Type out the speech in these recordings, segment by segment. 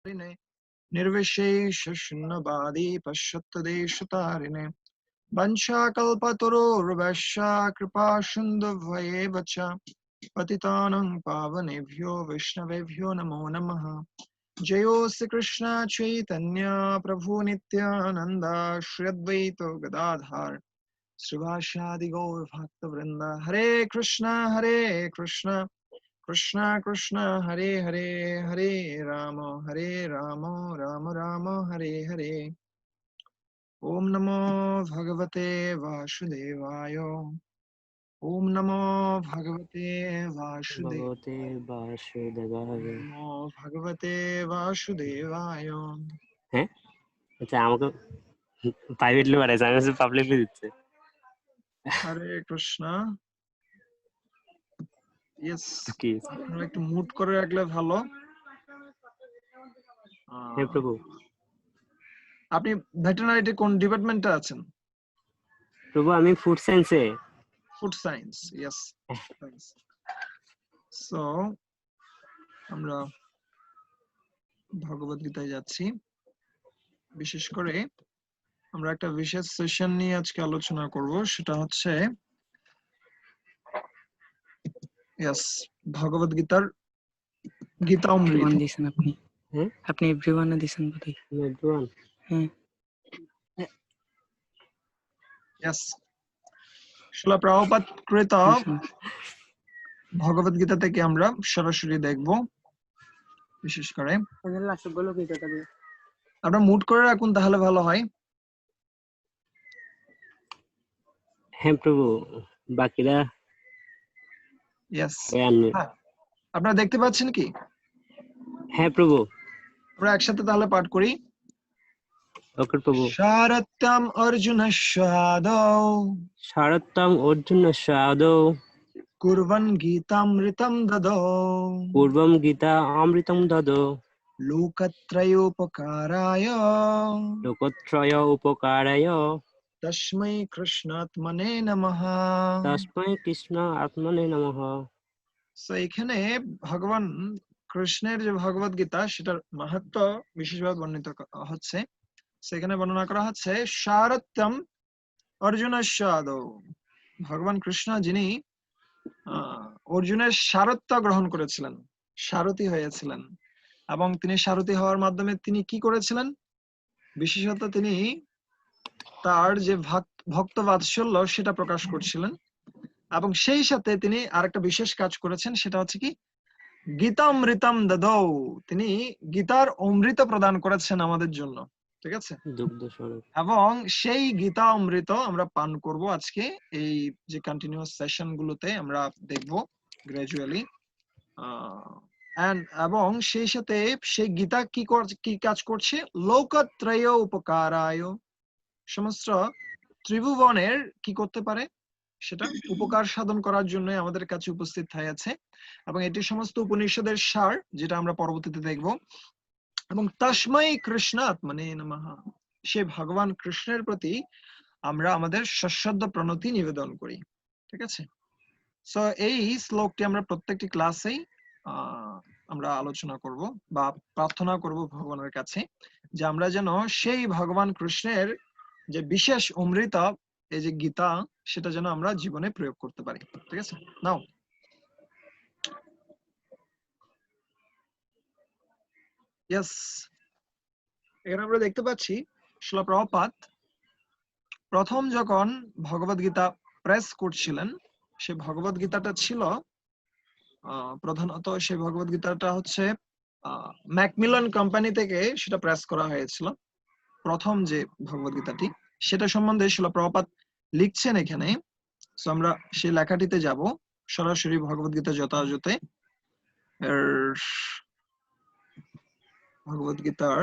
निर्विशेष शून्यवादी पश्चात्देशतारिणे वंशाकल्पतरुर्वैश्य कृपा सिन्धुभ्येव च पतितानां पावनेभ्यो वैष्णवेभ्यो नमो नमः। जयोऽस्ति कृष्ण चैतन्य प्रभु नित्यानंद श्री अद्वैत गदाधर श्रीवासादि गौर भक्तवृंद। हरे कृष्ण कृष्ण कृष्ण हरे हरे, हरे राम राम राम हरे हरे। ओम नमो भगवते वासुदेवाय। ओम नमो भगवते वासुदेवाय। भगवते वासुदेवाय। नमो भगवते वासुदेवाय। হ্যাঁ আচ্ছা আমাকে প্রাইভেটলি পাঠাইছে, আমি হচ্ছে পাবলিকলি দিচ্ছে। হরে কৃষ্ণ। ইয়েস, কি? আপনারা একটু মুট করে রাখলে ভালো। হ্যাঁ প্রভু। আপনি ভেটেরিনারিতে কোন ডিপার্টমেন্টে আছেন? প্রভু আমি ফুড সায়েন্সে। Food science, yes. সো আমরা ভগবদ গীতায় যাচ্ছি। বিশেষ করে আমরা একটা বিশেষ সেশন নিয়ে আজকে আলোচনা করব, সেটা হচ্ছে ইয়েস ভগবদ গীতার গীতা অমৃত। দিছেন আপনি? হ্যাঁ আপনি এভরিওয়ানে দিছেন বোধহয়। এভরিওয়ান। হ্যাঁ ইয়েস, শিলা প্রভুপাদ কৃত ভগবদ গীতা থেকে আমরা সরাসরি দেখব। বিশেষ করে আপনারা মুট করে রাখুন, তাহলে ভালো হয়। হ্যাঁ প্রভু, বাকিরা ইয়েস, আনমিউট। আপনারা দেখতে পাচ্ছেন কি? হ্যাঁ প্রভু। আমরা একসাথে তাহলে পাঠ করি। ওকে প্রভু। শারত্যম অর্জুন সাদৌ শারদতম অর্জুন সাদৌ কুর্বন গীতামৃতম দদৌ পূর্বম গীতা অমৃতম দদৌ লোকত্রয়োপকারায় লোকত্রয় উপকারায় তস্मै কৃষ্ণাত্মনে নমঃ। তস্मै কৃষ্ণ আত্মনে নমঃ। সো এখানে ভগবান কৃষ্ণের যে ভগবদ গীতা, সেটার মাহাত্ম্য বিশেষভাবে বর্ণিত হচ্ছে। সেখানে বর্ণনা করা হচ্ছে শারত্যম অর্জুন সাদৌ। ভগবান কৃষ্ণ যিনি অর্জুনের সারথ্য গ্রহণ করেছিলেন, সারথী হয়েছিলেন, এবং তিনি সারথী হওয়ার মাধ্যমে তিনি কি করেছিলেন? বিশেষত তিনি তার যে ভক্ত বাৎসল্য সেটা প্রকাশ করছিলেন, এবং সেই সাথে তিনি আরেকটা বিশেষ কাজ করেছেন, সেটা হচ্ছে কি গীতামৃতম দদৌ। তিনি গীতার অমৃত প্রদান করেছেন আমাদের জন্য, ঠিক আছে? দুগ্ধ স্বরূপ। এবং সেই গীতা অমৃত আমরা পান করব আজকে এই যে কন্টিনিউয়াস সেশন গুলোতে আমরা দেখব গ্রাজুয়ালি। এবং সেই সাথে সেই গীতা কি কাজ করছে? লোকত্রয় উপকারায়, সমস্ত ত্রিভুবনের কি করতে পারে? সেটা উপকার সাধন করার জন্য আমাদের কাছে উপস্থিত আছে, এবং এটি সমস্ত উপনিষদের সার, যেটা আমরা পরবর্তীতে দেখব। এবং তস্मै কৃষ্ণাত্মনে নমঃ, সে ভগবান কৃষ্ণের প্রতি আমরা আমাদের সশ্রদ্ধ প্রণতি নিবেদন করি, ঠিক আছে? সো এই শ্লোকটি আমরা প্রত্যেকটি ক্লাসেই আমরা আলোচনা করব বা প্রার্থনা করব ভগবানের কাছে, যে আমরা যেন সেই ভগবান কৃষ্ণের যে বিশেষ অমৃত, এই যে গীতা, সেটা যেন আমরা জীবনে প্রয়োগ করতে পারি, ঠিক আছে? নাও ইয়েস, এখানে আমরা দেখতে পাচ্ছি শ্রীল প্রভুপাদ প্রথম যখন ভগবদ গীতা প্রেস করছিলেন, সে ভগবদ গীতাটা ছিল প্রধানত, সেই ভগবদ গীতাটা হচ্ছে ম্যাকমিলন কোম্পানি থেকে সেটা প্রেস করা হয়েছিল। প্রথম যে ভগবদ গীতাটি, সেটা সম্বন্ধে শিল প্রভুপাদ লিখছেন এখানে। সো আমরা সেই লেখাটিতে যাব সরাসরি ভগবদ গীতা যথাযথে। ভগবদ গীতার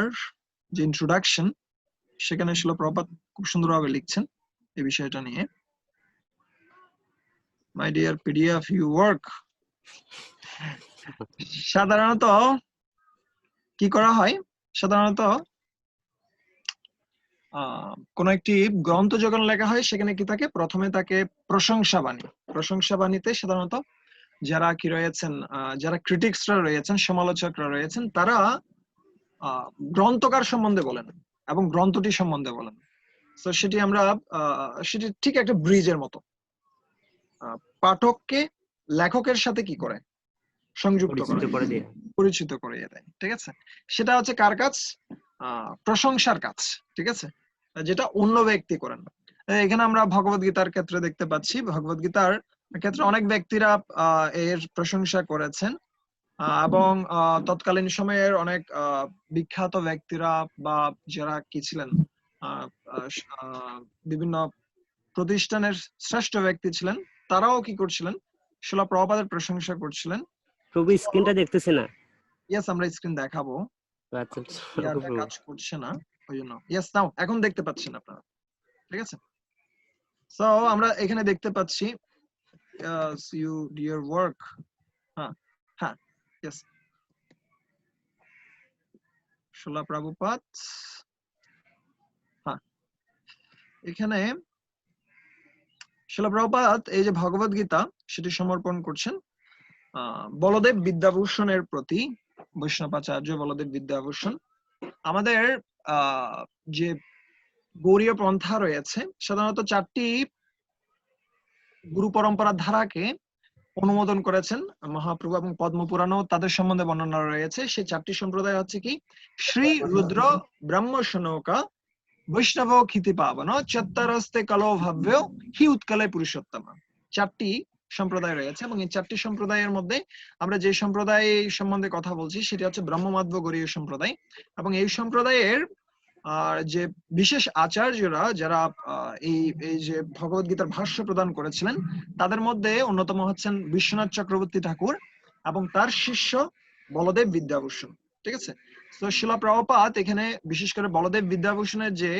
যে ইন্ট্রোডাকশন, সেখানে শিল প্রভুপাদ খুব সুন্দরভাবে লিখছেন এই বিষয়টা নিয়ে। My dear PDF, you work. সাধারণত কি করা হয়? সাধারণত কোন একটি গ্রন্থ যখন লেখা হয়, সেখানে কি থাকে? প্রথমে থাকে প্রশংসা বাণী। প্রশংসা বাণীতে সাধারণত যারা কি রয়েছেন, যারা ক্রিটিক্সরা রয়েছেন, সমালোচকরা রয়েছেন, তারা গ্রন্থকার সম্বন্ধে বলেন এবং গ্রন্থটি সম্বন্ধে বলেন। তো সেটি আমরা সেটি ঠিক একটা ব্রিজের মতো, পাঠককে লেখকের সাথে কি করে সংযুক্ত পরিচিত করে, করে দিয়ে। পরিচিত করিয়ে দেয়। ঠিক আছে, সেটা হচ্ছে কার কাজ? প্রশংসার কাজ। ঠিক আছে, যেটা অন্য ব্যক্তি করেন। এখানে আমরা ভগবত গীতার ক্ষেত্রে দেখতে পাচ্ছি, ভগবত গীতার ক্ষেত্রে অনেক ব্যক্তিরা এর প্রশংসা করেছেন, এবং তৎকালীন সময়ের অনেক বিখ্যাত ব্যক্তিরা বা যারা কি ছিলেন, বিভিন্ন প্রতিষ্ঠানের শ্রেষ্ঠ ব্যক্তি ছিলেন, তারাও কি করছিলেন? শিলা প্রভুপাদের প্রশংসা করছিলেন। প্রভু স্ক্রিনটা দেখতেছি না। ইয়েস, আমরা স্ক্রিন দেখাবো। আচ্ছা আচ্ছা, ওকে ইয়ারটা প্রভু। কাজ করছে না, ওই জন্য। ইয়েস, নাও এখন দেখতে পাচ্ছেন আপনারা। ঠিক আছে, সো আমরা এখানে দেখতে পাচ্ছি ইউ ডিয়ার ওয়ার্ক। হ্যাঁ হ্যাঁ, ইয়েস, শিলা প্রভুপাদ। হ্যাঁ, এখানে শিলা প্রভুপাদ এই যে ভগবত গীতা সেটি সমর্পণ করছেন বলদেব বিদ্যাভূষণের প্রতি। বৈষ্ণবাচার্য বলদেব বিদ্যাভূষণ। আমাদের যে গৌড়ীয় পন্থা রয়েছে, সাধারণত 4টি গুরু পরম্পরার ধারাকে অনুমোদন করেছেন মহাপ্রভু, এবং পদ্মপুরাণও তাদের সম্বন্ধে বর্ণনা রয়েছে। সেই 4টি সম্প্রদায় হচ্ছে কি? শ্রী রুদ্র ব্রহ্ম শনৌকা বৈষ্ণব খিতি পাবন চত্বরস্তে কলো ভাব্য হি উৎকলে পুরুষোত্তম। 4টি সম্প্রদায় রয়েছে, এবং এই 4টি সম্প্রদায়ের মধ্যে আমরা যে সম্প্রদায় সম্বন্ধে কথা বলছি সেটি হচ্ছে ব্রহ্মমাধ্ব গৌড়ীয় সম্প্রদায়। এবং এই সম্প্রদায়ের যে বিশেষ আচার্যরা যারা এই এই যে ভগবত গীতার ভাষ্য প্রদান করেছিলেন, তাদের মধ্যে অন্যতম হচ্ছেন বিশ্বনাথ চক্রবর্তী ঠাকুর এবং তার শিষ্য বলদেব বিদ্যাভূষণ। ঠিক আছে, তো শিলা প্রভুপাদ এখানে বিশেষ করে বলদেব বিদ্যাভূষণের যে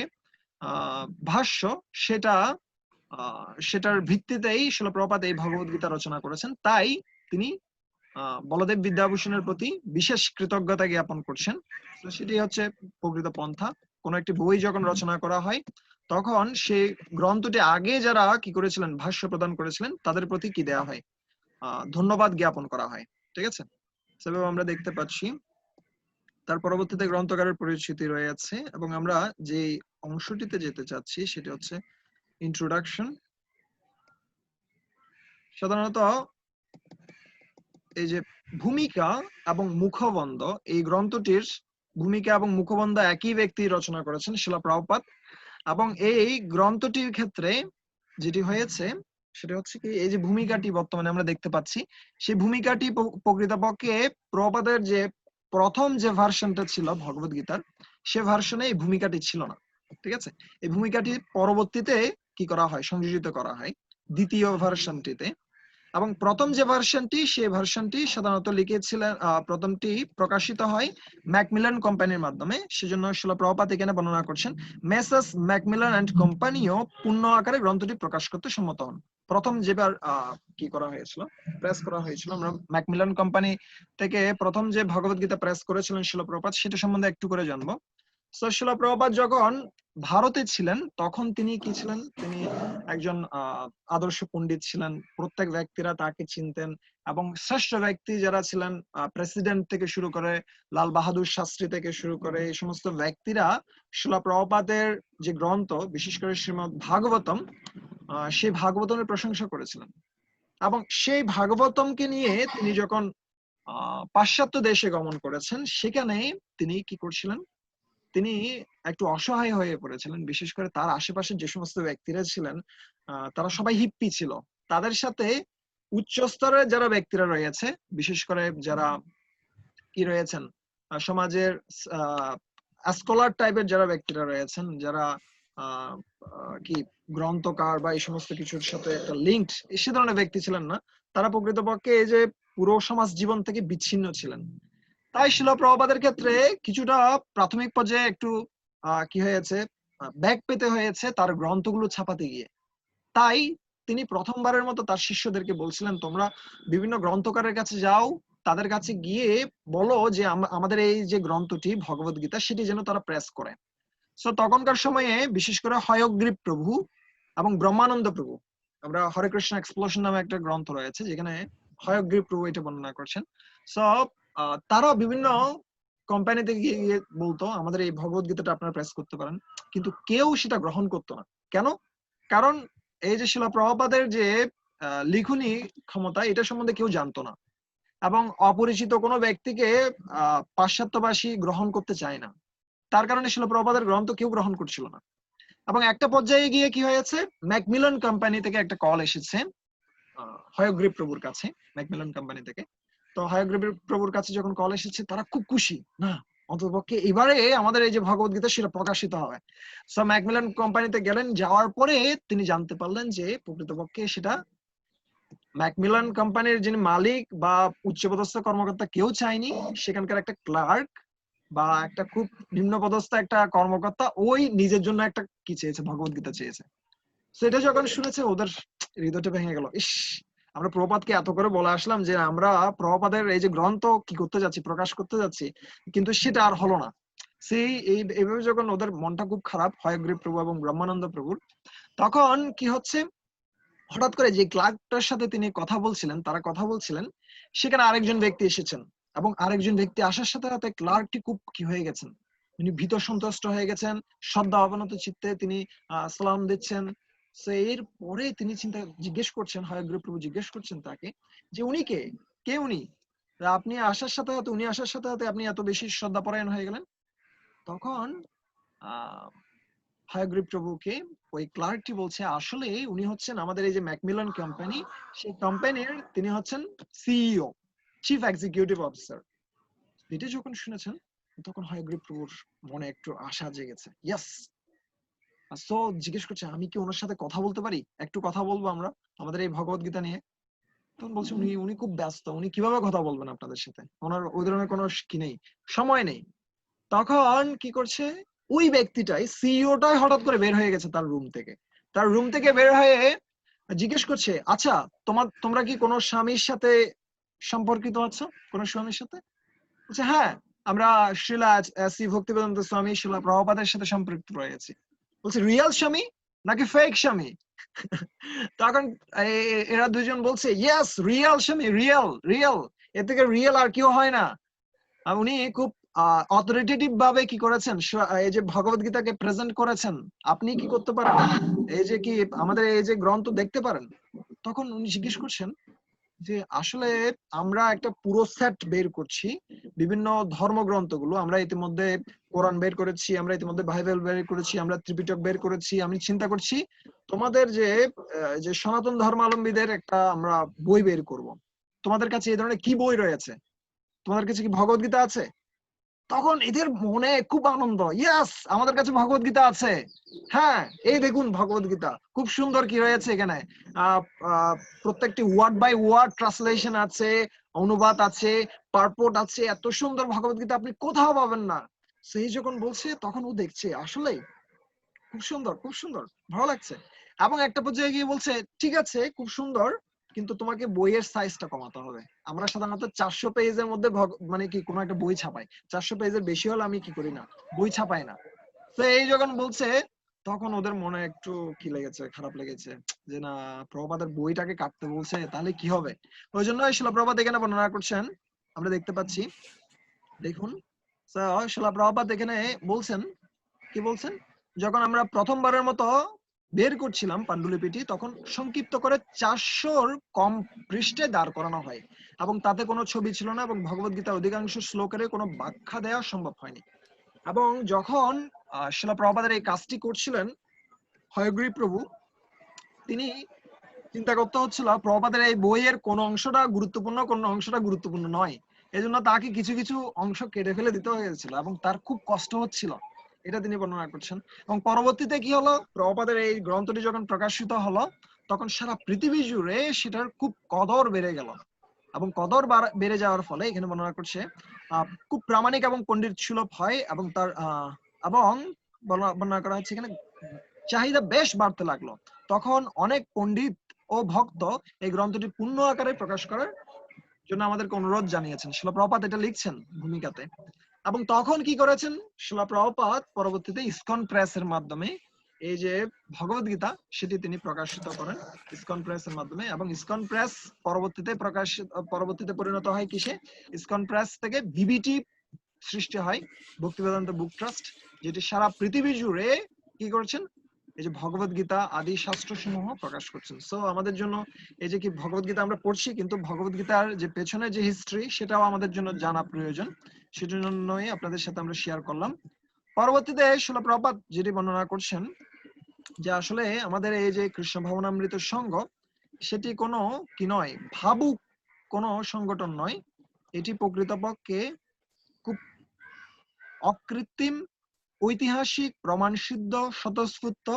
ভাষ্য, সেটার ভিত্তিতেই শিলা প্রভুপাদ এই ভগবত গীতা রচনা করেছেন। তাই তিনি বলদেব বিদ্যাভূষণের প্রতি বিশেষ কৃতজ্ঞতা জ্ঞাপন করছেন। তো সেটি হচ্ছে প্রকৃত পন্থা। কোন একটি বই যখন রচনা করা হয়, তখন সেই গ্রন্থটি আগে যারা কি করেছিলেন, ভাষ্য প্রদান করেছিলেন, তাদের প্রতি কি দেয়া হয়? ধন্যবাদ জ্ঞাপন করা হয়। ঠিক আছে, সেভাবে আমরা দেখতে পাচ্ছি। তার পরবর্তীতে গ্রন্থকারের পরিচিতি রয়েছে, এবং আমরা যে অংশটিতে যেতে চাচ্ছি সেটি হচ্ছে ইন্ট্রোডাকশন। সাধারণত এই যে ভূমিকা এবং মুখবন্ধ, এই গ্রন্থটির ভূমিকা এবং মুখবন্ধ একই ব্যক্তি রচনা করেছেন, শিলা প্রভুপাদ। এবং এই গ্রন্থটির ক্ষেত্রে যেটি হয়েছে সেটা হচ্ছে কি, এই যে ভূমিকাটি বর্তমানে আমরা দেখতে পাচ্ছি, সেই ভূমিকাটি প্রকৃতপক্ষে প্রভুপাদের যে প্রথম যে ভার্সনটা ছিল ভগবত গীতার, সে ভার্সনে এই ভূমিকাটি ছিল না। ঠিক আছে, এই ভূমিকাটি পরবর্তীতে কি করা হয়? সংযোজিত করা হয় দ্বিতীয় ভার্সনটিতে। এবং প্রথম যে ভার্সনটি, সেই ভার্সনটি সাধারণত লিখেছিলেন, প্রথমটি প্রকাশিত হয় ম্যাকমিলান কোম্পানির মাধ্যমে। সেজন্য শিলা প্রভুপাদ এখানে বর্ণনা করছেন, মেসার্স ম্যাকমিলান এন্ড কোম্পানিও পূর্ণ আকারে গ্রন্থটি প্রকাশ করতে সম্মত হন। প্রথম যেবার কি করা হয়েছিল, প্রেস করা হয়েছিল, আমরা ম্যাকমিলান কোম্পানি থেকে প্রথম যে ভগবত গীতা প্রেস করেছিলেন শিলা প্রভুপাদ, সেটা সম্বন্ধে একটু করে জানবো। শিলা প্রভুপাদ যখন ভারতে ছিলেন, তখন তিনি কি ছিলেন? তিনি একজন আদর্শ পণ্ডিত ছিলেন। প্রত্যেক ব্যক্তিরা তাকে চিনতেন, এবং শ্রেষ্ঠ ব্যক্তি যারা ছিলেন, প্রেসিডেন্ট থেকে শুরু করে লাল বাহাদুর শাস্ত্রী থেকে শুরু করে, এই সমস্ত ব্যক্তিরা শিলা প্রভুপাদের যে গ্রন্থ, বিশেষ করে শ্রীমদ্ ভাগবতম, সেই ভাগবতমের প্রশংসা করেছিলেন। এবং সেই ভাগবতমকে নিয়ে তিনি যখন পাশ্চাত্য দেশে গমন করেছেন, সেখানে তিনি কি করছিলেন? তিনি একটু অসহায় হয়ে পড়েছিলেন। বিশেষ করে তার আশেপাশে যে সমস্ত ব্যক্তিরা ছিলেন, তারা সবাই হিপ্পি ছিল। তাদের সাথে উচ্চ স্তরের যারা ব্যক্তিরা রয়েছে, বিশেষ করে যারা কি রয়েছেন, সমাজের স্কলার টাইপের যারা ব্যক্তিরা রয়েছেন, যারা কি গ্রন্থকার বা এই সমস্ত কিছুর সাথে একটা লিঙ্কড, সে ধরনের ব্যক্তি ছিলেন না। তারা প্রকৃতপক্ষে এই যে পুরো সমাজ জীবন থেকে বিচ্ছিন্ন ছিলেন। তাই শিলা প্রভুপাদের ক্ষেত্রে কিছুটা প্রাথমিক পর্যায়ে একটু কি হয়েছে, ব্যাগ পেতে হয়েছে তার গ্রন্থগুলো ছাপাতে গিয়ে। তাই তিনি প্রথমবারের মতো তার শিষ্যদেরকে বলছিলেন, তোমরা বিভিন্ন গ্রন্থকারের কাছে যাও, তাদের কাছে গিয়ে বলো যে আমাদের এই যে গ্রন্থটি ভগবত গীতা, সেটি যেন তারা প্রেস করে। সো তখনকার সময়ে বিশেষ করে হয়গ্রীব প্রভু এবং ব্রহ্মানন্দ প্রভু, আমরা হরে কৃষ্ণ এক্সপ্লোশন নামে একটা গ্রন্থ রয়েছে, যেখানে হয়গ্রীব প্রভু এটা বর্ণনা করছেন। সো তারা বিভিন্ন কোম্পানিতে গিয়ে গিয়ে বলতো আমাদের এই ভগবত গীতাটা আপনারা প্রেস করতে পারেন, কিন্তু কেউ সেটা গ্রহণ করতো না। কেন? কারণ এই যে শিলা প্রভুপাদের যে লিখনী ক্ষমতা, এটা সম্বন্ধে কেউ জানতো না, এবং অপরিচিত কোনো ব্যক্তিকে পাশ্চাত্যবাসী গ্রহণ করতে চায় না। তার কারণে শিলা প্রভুপাদের গ্রন্থ কেউ গ্রহণ করছিল না। এবং একটা পর্যায়ে গিয়ে কি হয়েছে, ম্যাকমিলন কোম্পানি থেকে একটা কল এসেছে হয়গ্রীব প্রভুর কাছে, ম্যাকমিলন কোম্পানি থেকে। তো হয়গ্রীব প্রভুর কাছে যখন কল এসেছে, তারা খুব খুশি, না অন্ততপক্ষে এবারে আমাদের এই যে ভগবত গীতা সেটা প্রকাশিত হবে। সো ম্যাকমিলন কোম্পানিতে গেলেন, যাওয়ার পরে তিনি জানতে পারলেন যে প্রকৃতপক্ষে সেটা ম্যাকমিলন কোম্পানির যিনি মালিক বা উচ্চপদস্থ কর্মকর্তা কেউ চায়নি, সেখানকার একটা ক্লার্ক বা একটা খুব নিম্নপদস্থ একটা কর্মকর্তা ওই নিজের জন্য একটা কি চেয়েছে, ভগবত গীতা চেয়েছে। সেটা যখন শুনেছে ওদের হৃদয়টা ভেঙে গেল। ইস, আমরা প্রভুপাদকে এত করে বলে আসলাম যে আমরা প্রভুপাদের এই যে গ্রন্থ কি করতে যাচ্ছি, প্রকাশ করতে যাচ্ছি, কিন্তু সেটা আর হলো না। সেই এইভাবে যখন ওদের মনটা খুব খারাপ, হয়গ্রীব প্রভু এবং ব্রহ্মানন্দ প্রভুর, তখন কি হচ্ছে, হঠাৎ করে যে ক্লার্কটার সাথে তিনি কথা বলছিলেন, তারা কথা বলছিলেন, সেখানে আরেকজন ব্যক্তি এসেছেন, এবং আরেকজন ব্যক্তি আসার সাথে সাথে ক্লার্কটি খুব কি হয়ে গেছেন, তিনি ভীত সন্ত্রস্ত হয়ে গেছেন, শ্রদ্ধা অবনত চিত্তে তিনি সালাম দিচ্ছেন। এর পরে তিনি জিজ্ঞেস করছেন, হয়গ্রীব প্রভু জিজ্ঞেস করছেন তাকে যে উনি কে, কে উনি, আপনি আসার সাথে সাথে, উনি আসার সাথে সাথে আপনি এত বেশি শ্রদ্ধা পরায়ণ হয়ে গেলেন। তখন আহ হয়গ্রীব প্রভুকে ওই ক্লার্কটি বলছে, আসলে উনি হচ্ছেন আমাদের এই যে ম্যাকমিলন কোম্পানি, সেই কোম্পানির তিনি হচ্ছেন সিইও, চিফ এক্সিকিউটিভ অফিসার। এটা যখন শুনেছেন, তখন হয়গ্রীব প্রভুর মনে একটু আশা জেগেছে। ইয়েস। সো জিজ্ঞেস করছে, আমি কি ওনার সাথে কথা বলতে পারি, একটু কথা বলবো আমরা আমাদের এই ভগবত গীতা নিয়ে। তখন বলছে উনি উনি খুব ব্যস্ত, উনি কিভাবে কথা বলবেন আপনাদের সাথে, ওনার ওই ধরনের কোনো কি নেই, সময় নেই। তখন কি করছে, ওই ব্যক্তিটাই, সিইওটাই হঠাৎ করে বের হয়ে গেছে তার রুম থেকে। তার রুম থেকে বের হয়ে জিজ্ঞেস করছে, আচ্ছা তোমরা কি কোনো স্বামীর সাথে সম্পর্কিত আছো, কোনো স্বামীর সাথে? বলছে হ্যাঁ, আমরা শ্রীলা শ্রী ভক্তিবেদান্ত স্বামী শিলা প্রভুপাদের সাথে সম্পৃক্ত রয়েছি। বলছে রিয়েল স্বামী নাকি ফেক স্বামী? তখন এরা দুজন বলছে ইয়েস, রিয়েল স্বামী, রিয়েল রিয়েল, এর থেকে রিয়েল আর কেউ হয় না। উনি খুব অথরিটেটিভ ভাবে কি করেছেন, এই যে ভগবত গীতাকে প্রেজেন্ট করেছেন। আপনি কি করতে পারেন, এই যে কি আমাদের এই যে গ্রন্থ দেখতে পারেন। তখন উনি জিজ্ঞেস করছেন যে আসলে আমরা একটা পুরো সেট বের করছি, বিভিন্ন ধর্মগ্রন্থগুলো আমরা ইতিমধ্যে কোরআন বের করেছি, আমরা ইতিমধ্যে বাইবেল বের করেছি, আমরা ত্রিপিটক বের করেছি। আমি চিন্তা করছি তোমাদের যে সনাতন ধর্মাবলম্বীদের একটা আমরা বই বের করব। তোমাদের কাছে এই ধরনের কি বই রয়েছে, তোমাদের কাছে কি ভগবত গীতা আছে? তখন এদের মনে খুব আনন্দ, ইয়েস আমাদের কাছে ভগবত গীতা আছে। হ্যাঁ, এই দেখুন ভগবত গীতা খুব সুন্দর কি রয়েছে এখানে, প্রত্যেকটি ওয়ার্ড বাই ওয়ার্ড ট্রান্সলেশন আছে, অনুবাদ আছে, পারপোর্ট আছে, এত সুন্দর ভগবত গীতা আপনি কোথাও পাবেন না। সেই যখন বলছে, তখন ও দেখছে আসলে খুব সুন্দর, খুব সুন্দর, ভালো লাগছে। এবং একটা পর্যায়ে গিয়ে বলছে, ঠিক আছে খুব সুন্দর, কিন্তু তোমাকে বইয়ের সাইজটা কমাতে হবে। আমরা সাধারণত 400 পেজের মধ্যে মানে কি কোনো একটা বই ছাপাই, 400 পেজের বেশি হলে আমি কি করি না, বই ছাপাই না। তো এই যখন বলছে, তখন ওদের মনে একটু কি লেগেছে, খারাপ লেগেছে, যে না প্রভুপাদের বইটাকে কাটতে বলছে, তাহলে কি হবে। ওই জন্য শিলা প্রভুপাদ এখানে বর্ণনা করছেন, আমরা দেখতে পাচ্ছি, দেখুন শিলা প্রভুপাদ এখানে বলছেন, কি বলছেন, যখন আমরা প্রথমবারের মতো বের করছিলাম পাণ্ডুলিপিটি, তখন সংক্ষিপ্ত করে 400-র কম পৃষ্ঠে দাঁড় করানো হয়, এবং তাতে কোনো ছবি ছিল না, এবং ভগবত গীতার অধিকাংশ শ্লোকের কোনো ব্যাখ্যা দেওয়া সম্ভব হয়নি। এবং যখন শিলা প্রভুপাদের এই কাজটি করছিলেন হয়গ্রীব প্রভু, তিনি চিন্তা করতে হচ্ছিল প্রভুপাদের এই বইয়ের কোন অংশটা গুরুত্বপূর্ণ, কোন অংশটা গুরুত্বপূর্ণ নয়। এজন্য তাকে কিছু কিছু অংশ কেটে ফেলে দিতে হয়েছিল, এবং তার খুব কষ্ট হচ্ছিল, এটা তিনি বর্ণনা করছেন। এবং পরবর্তীতে কি হলো, প্রভুপাদের এই গ্রন্থটি যখন প্রকাশিত হলো, তখন সারা পৃথিবী জুড়ে সেটার খুব কদর বেড়ে গেল। এবং কদর বেড়ে যাওয়ার ফলে এখানে বর্ণনা করছে খুব প্রামাণিক এবং পণ্ডিত সুলভ হয়, এবং তার এবং বর্ণনা করা হচ্ছে এখানে চাহিদা বেশ বাড়তে লাগলো। তখন অনেক পণ্ডিত ও ভক্ত এই গ্রন্থটি পূর্ণ আকারে প্রকাশ করার জন্য আমাদেরকে অনুরোধ জানিয়েছেন। শিলা প্রভুপাদ এটা লিখছেন ভূমিকাতে। এবং তখন কি করেছেন শিলা প্রভুপাদ, পরবর্তীতে ইসকন প্রেসের মাধ্যমে এই যে ভগবত গীতা সেটি তিনি প্রকাশিত করেন ইসকন প্রেসের মাধ্যমে। এবং ইসকন প্রেস পরবর্তীতে পরিণত হয় কিসে, ইসকন প্রেস থেকে বিবিটি সৃষ্টি হয় ভক্তি বেদান্ত বুক ট্রাস্ট, যেটি সারা পৃথিবী জুড়ে কি করছেন, এই যে ভগবত গীতা আদি শাস্ত্র সমূহ প্রকাশ করছেন। সো আমাদের জন্য এই যে কি ভগবত গীতা আমরা পড়ছি, কিন্তু ভগবত গীতার যে পেছনে যে হিস্ট্রি সেটাও আমাদের জন্য জানা প্রয়োজন, সেটার জন্যই আপনাদের সাথে আমরা শেয়ার করলাম। পরবর্তীতে শিলা প্রভুপাদ যেটি বর্ণনা করছেন যে আসলে আমাদের এই যে কৃষ্ণ ভাবনামৃত সংঘ সেটি কোনো কি নয়, ভাবুক কোনো সংগঠন নয়, এটি প্রকৃতপক্ষে খুব অকৃত্রিম, ঐতিহাসিক, প্রমাণসিদ্ধ, স্বতঃস্ফূর্ত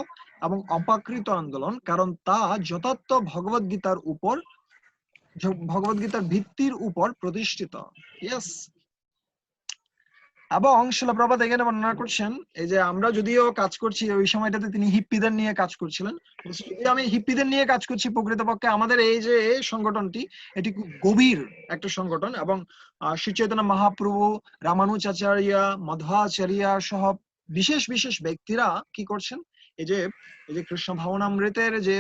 এবং অপাকৃত আন্দোলন, কারণ তা যথার্থ ভগবত গীতার উপর, ভগবত গীতার ভিত্তির উপর প্রতিষ্ঠিত। ইয়েস। এবং শিলা প্রভুপাদ এখানে বর্ণনা করছেন এই যে আমরা যদিও কাজ করছি ওই সময়টাতে তিনি হিপ্পিদের নিয়ে কাজ করছিলেন, যদি আমি হিপ্পিদের নিয়ে কাজ করছি, প্রকৃতপক্ষে আমাদের এই যে সংগঠনটি এটি খুব গভীর একটা সংগঠন, এবং শ্রী চৈতন্য মহাপ্রভু, রামানুজাচার্য, মধ্বাচার্য সহ বিশেষ বিশেষ ব্যক্তিরা কি করছেন, এই যে কৃষ্ণ ভাবনামৃতের যে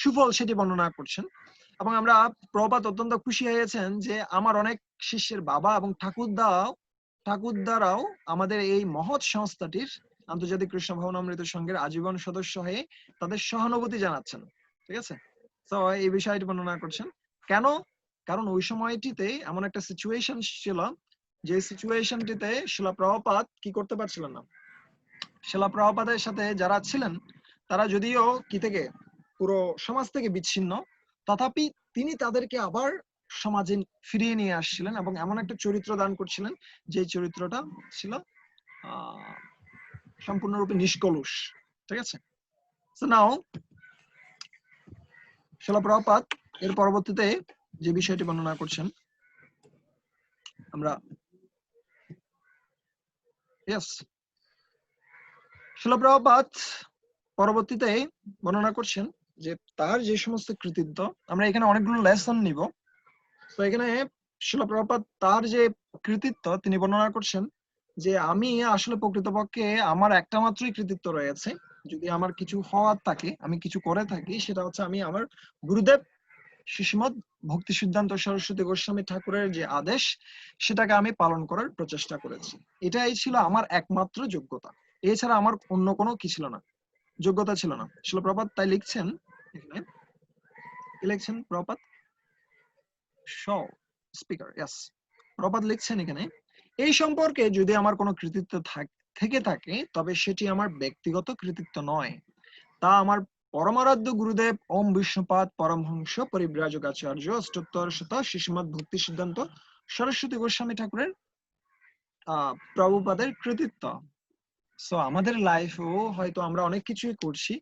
সুফল সেটি বর্ণনা করছেন। এবং আমরা প্রভুপাদ অত্যন্ত খুশি হয়েছেন যে আমার অনেক শিষ্যের বাবা এবং ঠাকুরদারাও আমাদের এই মহৎ সংস্থাটির আন্তর্জাতিক কৃষ্ণ ভাবনামৃত সংঘের আজীবন সদস্য হয়ে তাদের সহানুভূতি জানাচ্ছেন। ঠিক আছে, তো এই বিষয়টি বর্ণনা করছেন। কেন? কারণ ওই সময়টিতে এমন একটা সিচুয়েশন ছিল, যে সিচুয়েশনটিতে শিলা প্রভুপাদ কি করতে পারছিলেন না। শিলা প্রভুপাদের সাথে যারা ছিলেন তারা যদিও কি থেকে, পুরো সমাজ থেকে বিচ্ছিন্ন, তথাপি তিনি তাদেরকে আবার সমাজে ফিরিয়ে নিয়ে আসছিলেন এবং এমন একটা চরিত্র দান করছিলেন যে চরিত্রটা ছিল সম্পূর্ণরূপে নিষ্কলুষ। ঠিক আছে, সো নাও শিলা প্রভুপাদ এর পরবর্তীতে যে বিষয়টি বর্ণনা করছেন আমরা, ইয়েস, শিলা প্রভুপাদ পরবর্তীতে বর্ণনা করছেন যে তার যে সমস্ত কৃতিত্ব, আমরা এখানে অনেকগুলো লেসন নিব। তো এখানে শিলা প্রভুপাদ তার যে কৃতিত্ব তিনি বর্ণনা করছেন যে আমি আসলে প্রকৃতপক্ষে আমার একটা মাত্রই কৃতিত্ব রয়েছে, যদি আমার কিছু হওয়ার থাকে, আমি কিছু করে থাকি, সেটা হচ্ছে আমি আমার গুরুদেব শ্রীমৎ ভক্তি সিদ্ধান্ত সরস্বতী গোস্বামী ঠাকুরের যে আদেশ সেটাকে আমি পালন করার প্রচেষ্টা করেছি। এটাই ছিল আমার একমাত্র যোগ্যতা, এছাড়া আমার অন্য কোনো কি ছিল না, যোগ্যতা ছিল না। শিলা প্রভুপাদ তাই লিখছেন এখানে, কি লিখছেন প্রভুপাদ? স্পিকার, ইয়েস, প্রভুপাদ লিখছেন এখানে, এই সম্পর্কে যদি আমার কোনো কৃতিত্ব থেকে থাকে তবে সেটি আমার ব্যক্তিগত কৃতিত্ব নয়, তা আমার পরমারাধ্য গুরুদেব ওম বিষ্ণুপাদ পরমহংস পরিব্রাজকাচার্য অষ্টোত্তর শত শ্রীমৎ ভক্তি সিদ্ধান্ত সরস্বতী গোস্বামী ঠাকুরের প্রভুপাদের কৃতিত্ব। সো আমাদের লাইফেও হয়তো আমরা অনেক কিছুই করছি,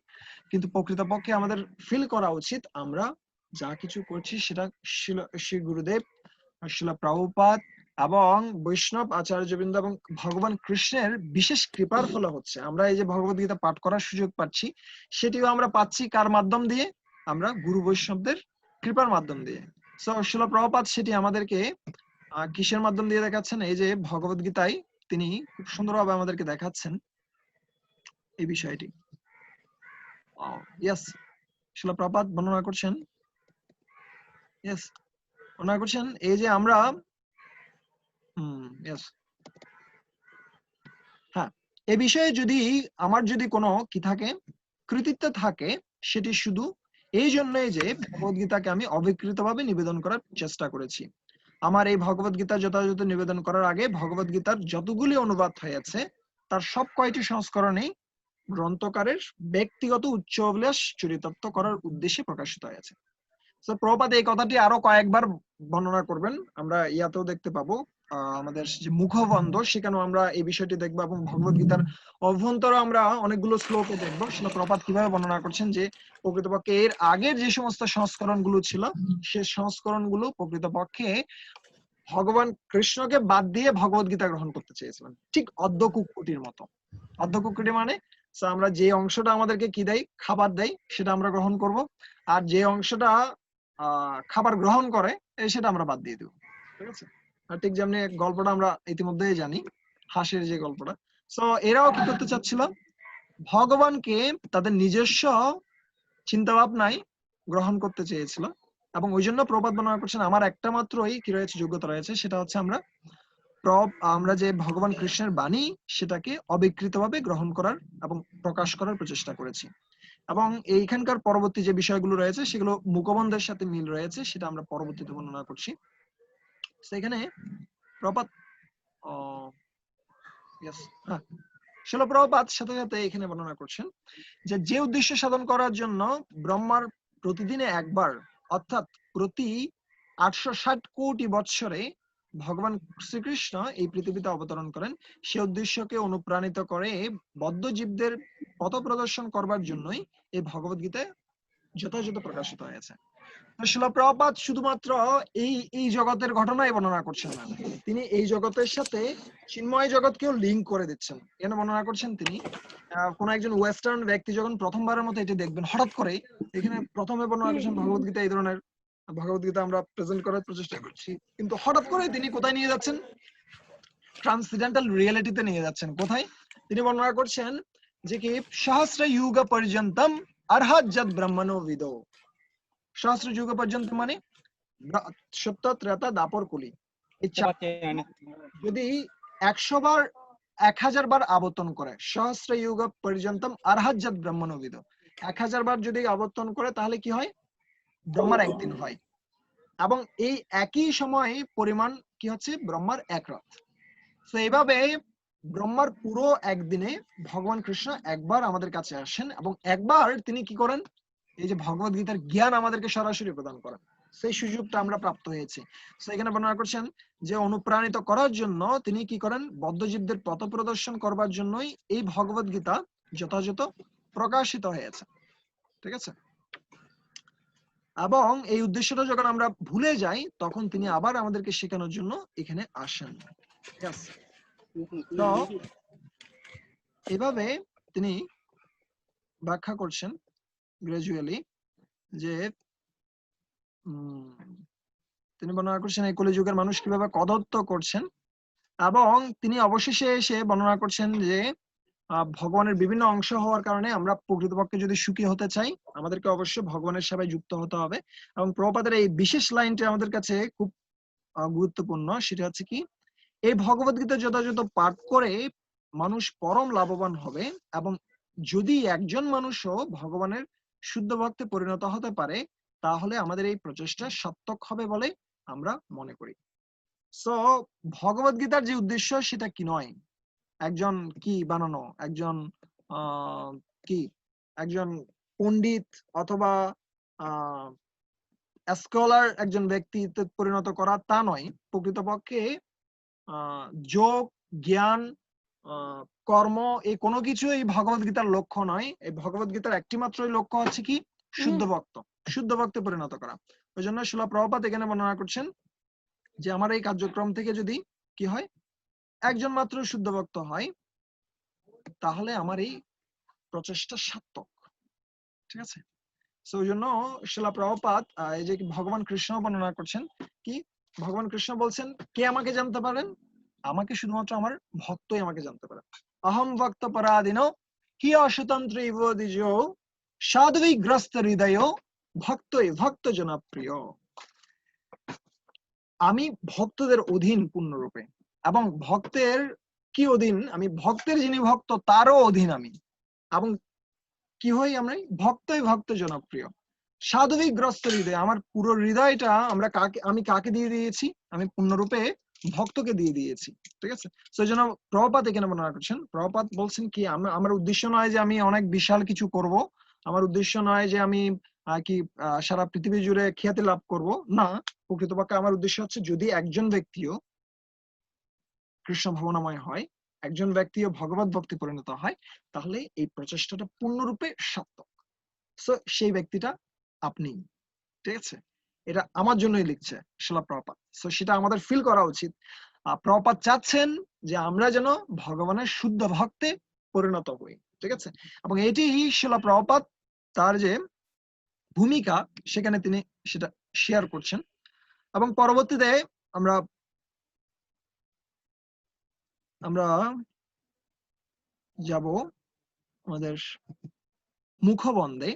কিন্তু প্রকৃতপক্ষে আমাদের ফিল করা উচিত আমরা যা কিছু করছি সেটা শ্রী গুরুদেব, শিলা প্রভুপাদ এবং বৈষ্ণব আচার্যবৃন্দ এবং ভগবান কৃষ্ণের বিশেষ কৃপার ফলে হচ্ছে। আমরা এই যে ভগবত গীতা পাঠ করার সুযোগ পাচ্ছি, সেটিও আমরা পাচ্ছি কার মাধ্যম দিয়ে? আমরা গুরু বৈষ্ণবদের কৃপার মাধ্যম দিয়ে। সো শিলা প্রভুপাদ সেটি আমাদেরকে কিসের মাধ্যম দিয়ে দেখাচ্ছেন? এই যে ভগবত গীতায় তিনি খুব সুন্দরভাবে আমাদেরকে দেখাচ্ছেন এই বিষয়টি। ইয়েস, শিলা প্রভুপাদ বর্ণনা করছেন, ইয়েস, বর্ণনা করছেন এই যে আমরা হ্যাঁ, এ বিষয়ে যদি আমার যদি কোনো কি থাকে, কৃতিত্ব থাকে, সেটি শুধু এই জন্যই যে ভগবত গীতাকে আমি অবিকৃতভাবে নিবেদন করার চেষ্টা করেছি। আমার এই ভগবত গীতা যথাযথ নিবেদন করার আগে ভগবত গীতার যতগুলি অনুবাদ হয়েছে তার সব কয়টি সংস্করণেই গ্রন্থকারের ব্যক্তিগত উচ্চ অভিলাষ চরিতার্থ করার উদ্দেশ্যে প্রকাশিত হয়েছে। তো প্রভুপাদ এই কথাটি আরো কয়েকবার বর্ণনা করবেন, আমরা ইয়াতেও দেখতে পাবো আমাদের যে মুখবন্ধ সেখানেও আমরা এই বিষয়টি দেখবো, এবং ভগবত গীতার অভ্যন্তরে আমরা অনেকগুলো শ্লোকে দেখবো সেটা প্রভুপাদ কিভাবে বর্ণনা করছেন যে প্রকৃতপক্ষে এর আগের যে সমস্ত সংস্করণ গুলো ছিল সে সংস্করণ গুলো প্রকৃতপক্ষে ভগবান কৃষ্ণকে বাদ দিয়ে ভগবত গীতা গ্রহণ করতে চেয়েছিলেন, ঠিক অর্ধ কুকুটির মতো। অর্ধ কুকুটি মানে আমরা যে অংশটা আমাদেরকে কি দেয়, খাবার দেয়, সেটা আমরা গ্রহণ করব, আর যে অংশটা খাবার গ্রহণ করে সেটা আমরা বাদ দিয়ে দেবো। ঠিক আছে, আর ঠিক যেমনি গল্পটা আমরা ইতিমধ্যেই জানি, হাঁসের যে গল্পটা। সো এরাও কি করতে চাচ্ছিল, ভগবানকে তাদের নিজস্ব চিন্তা ভাবনায় গ্রহণ করতে চেয়েছিল, এবং ওই জন্য প্রবাদ বর্ণনা করছেন আমার একটা মাত্রই কি রয়েছে, যোগ্যতা রয়েছে, সেটা হচ্ছে আমরা আমরা যে ভগবান কৃষ্ণের বাণী সেটাকে অবিকৃতভাবে গ্রহণ করার এবং প্রকাশ করার প্রচেষ্টা করেছি। এবং এইখানকার পরবর্তী যে বিষয়গুলো রয়েছে সেগুলো মুখবন্ধের সাথে মিল রয়েছে, সেটা আমরা পরবর্তীতে বর্ণনা করছি। সেখানে প্রপাত শিল প্রপাত সাথে সাথে এখানে বর্ণনা করছেন যে উদ্দেশ্য সাধন করার জন্য ব্রহ্মার প্রতিদিনে একবার অর্থাৎ প্রতি 860 কোটি বৎসরে ভগবান শ্রীকৃষ্ণ এই পৃথিবীতে অবতরণ করেন, সে উদ্দেশ্যকে অনুপ্রাণিত করে বদ্ধ জীবদের পথ প্রদর্শন করবার জন্যই এই ভগবত গীতায় যথাযথ প্রকাশিত হয়েছে। শিল প্রপাত শুধুমাত্র এই জগতের ঘটনাই বর্ণনা করছেন না, তিনি এই জগতের সাথে চিন্ময় জগৎকেও লিঙ্ক করে দিচ্ছেন। এখানে বর্ণনা করছেন তিনি কোন একজন ওয়েস্টার্ন ব্যক্তি যখন প্রথমবারের মতো এটি দেখবেন, হঠাৎ করে এখানে প্রথমে বর্ণনা করছেন ভগবত গীতা, এই ধরনের ভগবত গীতা আমরা প্রেজেন্ট করার প্রচেষ্টা করছি, কিন্তু হঠাৎ করে তিনি কোথায় নিয়ে যাচ্ছেন? ট্রান্সিডেন্টাল রিয়েলিটিতে নিয়ে যাচ্ছেন। কোথায়? তিনি বর্ণনা করছেন যে কি সহস্র যুগ পর্যন্তম অর্হৎ যদ ব্রহ্মণো বিদো। সহস্র যুগ পর্যন্ত মানে সত্য, ত্রেতা, দাপর, কলি। যদি 100 বার 1000 বার আবর্তন করে, সহস্র যুগ পর্যন্তম অর্হৎ যদ ব্রহ্মণো বিদো, 1000 বার যদি আবর্তন করে তাহলে কি হয়? ব্রহ্মার একদিন হয়। এবং এই একই সময় পরিমাণ কি হচ্ছে? ব্রহ্মার এক রাত। তো এইভাবে ব্রহ্মার পুরো একদিনে ভগবান কৃষ্ণ একবার আমাদের কাছে আসেন এবং একবার তিনি কি করেন? এই যে ভগবত গীতার জ্ঞান আমাদেরকে সরাসরি প্রদান করেন, সেই সুযোগটা আমরা প্রাপ্ত হয়েছি। সেখানে বর্ণনা করছেন যে অনুপ্রাণিত করার জন্য তিনি কি করেন? বদ্ধজীবদের পথ প্রদর্শন করবার জন্যই এই ভগবত গীতা যথাযথ প্রকাশিত হয়েছে। ঠিক আছে? এবং এই উদ্দেশ্যটা যখন আমরা ভুলে যাই তখন তিনি আবার আমাদেরকে শেখানোর জন্য এখানে আসেন। ঠিক আছে? তো এভাবে তিনি ব্যাখ্যা করছেন গ্রাজুয়ালি যে তিনি বর্ণনা করছেন এই কলিযুগের মানুষ কিভাবে কদত্ত করছেন, এবং তিনি অবশেষে এসে বর্ণনা করছেন যে ভগবানের বিভিন্ন অংশ হওয়ার কারণে আমরা প্রকৃতপক্ষে যদি সুখী হতে চাই আমাদেরকে অবশ্যই ভগবানের সেবায় যুক্ত হতে হবে। এবং প্রভুপাদের এই বিশেষ লাইনটি আমাদের কাছে খুব গুরুত্বপূর্ণ, সেটা হচ্ছে কি এই ভগবত গীতা যথাযথ পাঠ করে মানুষ পরম লাভবান হবে, এবং যদি একজন মানুষও ভগবানের শুদ্ধ ভক্তে পরিণত হতে পারে তাহলে আমাদের এই প্রচেষ্টা সার্থক হবে বলে আমরা মনে করি। সো ভগবত গীতার যে উদ্দেশ্য সেটা কি নয় একজন কি বানানো, একজন কি একজন পণ্ডিত অথবা স্কলার একজন ব্যক্তিতে পরিণত করা তা নয়। প্রকৃতপক্ষে যোগ, জ্ঞান, কর্ম এই কোনো কিছুই ভগবত গীতার লক্ষ্য নয়। এই ভগবত গীতার একটি মাত্রই লক্ষ্য হচ্ছে কি শুদ্ধ ভক্ত, শুদ্ধ ভক্তে পরিণত করা। ওই জন্য শিল প্রভুপাদ এখানে বর্ণনা করছেন যে আমার এই কার্যক্রম থেকে যদি কি হয় একজন মাত্র শুদ্ধ ভক্ত হয় তাহলে আমার এই প্রচেষ্টা সার্থক। ঠিক আছে? তো ওই জন্য শিল প্রভুপাদ এই যে ভগবান কৃষ্ণ বর্ণনা করছেন কি ভগবান কৃষ্ণ বলছেন কে আমাকে জানতে পারেন? আমাকে শুধুমাত্র আমার ভক্তই আমাকে জানতে পারে। অহম ভক্ত পরাধীনো হি অস্বতন্ত্র দ্বিজ সাধুগ্রস্ত হৃদয় ভক্তই ভক্ত জনপ্রিয়। আমি ভক্তদের অধীন পূর্ণরূপে, এবং ভক্তের কি অধীন? আমি ভক্তের যিনি ভক্ত তারও অধীন আমি, এবং কি হই আমরা? ভক্তই ভক্ত জনপ্রিয়। সাধুগ্রস্ত হৃদয়, আমার পুরো হৃদয়টা আমি কাকে দিয়ে দিয়েছি? আমি পূর্ণরূপে ভক্তকে দিয়ে দিয়েছি। ঠিক আছে? সেই জন্য প্রভুপাদ এখানে বর্ণনা করছেন, প্রভুপাদ বলছেন কি আমার উদ্দেশ্য নয় যে আমি অনেক বিশাল কিছু করব, আমার উদ্দেশ্য নয় যে আমি কি সারা পৃথিবী জুড়ে খ্যাতি লাভ করব, না। প্রকৃতপক্ষে আমার উদ্দেশ্য হচ্ছে যদি একজন ব্যক্তিও কৃষ্ণ ভাবনাময় হয়, একজন ব্যক্তিও ভগবত ভক্তি পরিণত হয় তাহলে এই প্রচেষ্টাটা পূর্ণরূপে সার্থক। সো সেই ব্যক্তিটা আপনি। ঠিক আছে? এটা আমার জন্যই লিখছে শিল প্রভুপাদ। সো সেটা আমাদের ফিল করা উচিত। প্রভুপাদ চাচ্ছেন যে আমরা যেন ভগবানের শুদ্ধ ভক্তে পরিণত হই। ঠিক আছে? এবং এটি শিল প্রভুপাদ তার যে ভূমিকা সেখানে তিনি সেটা শেয়ার করছেন। এবং পরবর্তীতে আমরা যাব আমাদের মুখবন্ধে।